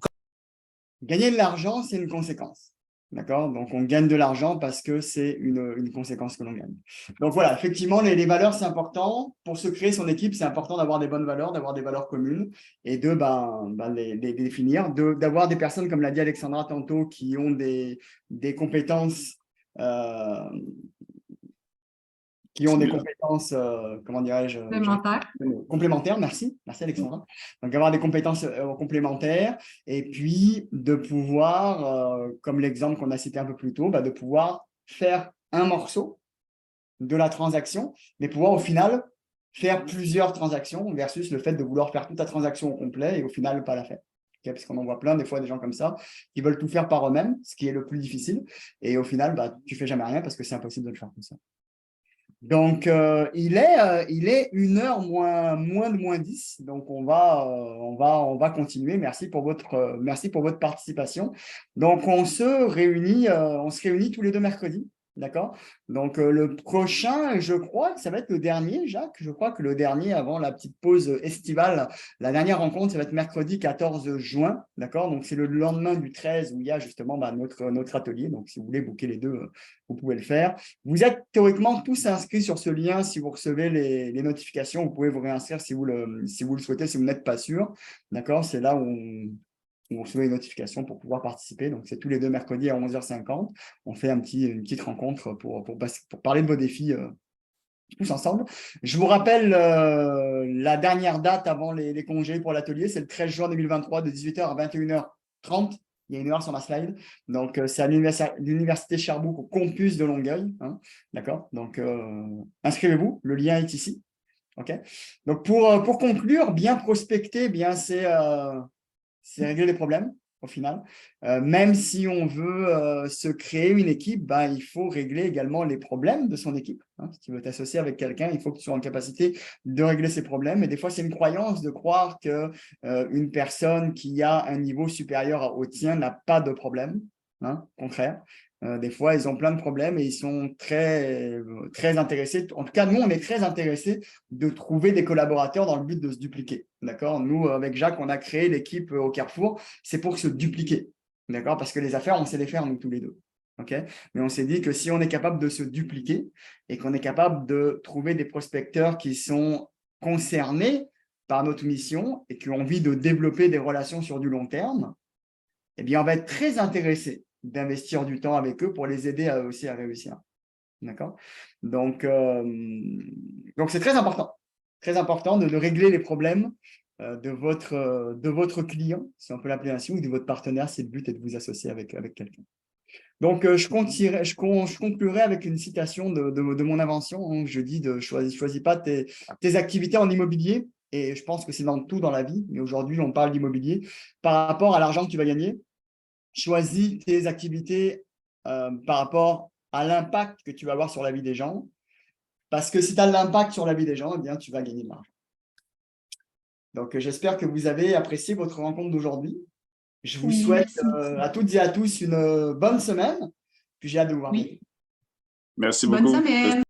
Gagner de l'argent, c'est une conséquence. D'accord? Donc, on gagne de l'argent parce que c'est une conséquence que l'on gagne. Donc, voilà, effectivement, les valeurs, c'est important. Pour se créer son équipe, c'est important d'avoir des bonnes valeurs, d'avoir des valeurs communes et de les définir, d'avoir des personnes, comme l'a dit Alexandra tantôt, qui ont des compétences comment dirais-je, complémentaires. Merci Alexandra. Donc, avoir des compétences complémentaires et puis de pouvoir, comme l'exemple qu'on a cité un peu plus tôt, de pouvoir faire un morceau de la transaction, mais pouvoir au final faire plusieurs transactions versus le fait de vouloir faire toute la transaction au complet et au final ne pas la faire. Okay, parce qu'on en voit plein des fois des gens comme ça qui veulent tout faire par eux-mêmes, ce qui est le plus difficile. Et au final, tu ne fais jamais rien parce que c'est impossible de le faire comme ça. Donc, il est 1h moins 10. Donc, on va continuer. Merci pour votre participation. Donc, on se réunit tous les 2 mercredis. D'accord? Donc, le prochain, je crois que ça va être le dernier, Jacques. Je crois que le dernier avant la petite pause estivale, la dernière rencontre, ça va être mercredi 14 juin. D'accord? Donc, c'est le lendemain du 13 où il y a justement notre atelier. Donc, si vous voulez booker les deux, vous pouvez le faire. Vous êtes théoriquement tous inscrits sur ce lien. Si vous recevez les notifications, vous pouvez vous réinscrire si vous le souhaitez, si vous n'êtes pas sûr. D'accord? C'est là où on reçoit les notifications pour pouvoir participer. Donc, c'est tous les 2 mercredis à 11h50. On fait une petite rencontre pour parler de vos défis tous ensemble. Je vous rappelle la dernière date avant les congés pour l'atelier, c'est le 13 juin 2023 de 18h à 21h30. Il y a une heure sur ma slide. Donc, c'est à l'Université Sherbrooke au campus de Longueuil. Hein. D'accord? Donc, inscrivez-vous. Le lien est ici. OK? Donc, pour conclure, bien prospecter, c'est régler les problèmes au final. Même si on veut se créer une équipe, il faut régler également les problèmes de son équipe. Hein. Si tu veux t'associer avec quelqu'un, il faut que tu sois en capacité de régler ses problèmes. Et des fois, c'est une croyance de croire qu'une personne qui a un niveau supérieur au tien n'a pas de problème. Hein, contraire. Des fois, ils ont plein de problèmes et ils sont très, très intéressés. En tout cas, nous, on est très intéressés de trouver des collaborateurs dans le but de se dupliquer. D'accord? Nous, avec Jacques, on a créé l'équipe au Carrefour. C'est pour se dupliquer. D'accord? Parce que les affaires, on sait les faire, nous, tous les deux. OK? Mais on s'est dit que si on est capable de se dupliquer et qu'on est capable de trouver des prospecteurs qui sont concernés par notre mission et qui ont envie de développer des relations sur du long terme, eh bien, on va être très intéressé d'investir du temps avec eux pour les aider aussi à réussir. D'accord? Donc, c'est très important de régler les problèmes de votre client, si on peut l'appeler ainsi, ou de votre partenaire, si le but est de vous associer avec quelqu'un. Donc, je conclurai avec une citation de mon invention. Hein. Je dis choisis pas tes activités en immobilier, et je pense que c'est dans tout dans la vie, mais aujourd'hui, on parle d'immobilier, par rapport à l'argent que tu vas gagner. Choisis tes activités par rapport à l'impact que tu vas avoir sur la vie des gens. Parce que si tu as de l'impact sur la vie des gens, eh bien, tu vas gagner de l'argent. Donc, j'espère que vous avez apprécié votre rencontre d'aujourd'hui. Je vous souhaite à toutes et à tous une bonne semaine. Puis j'ai hâte de vous voir. Oui. Merci beaucoup. Bonne semaine.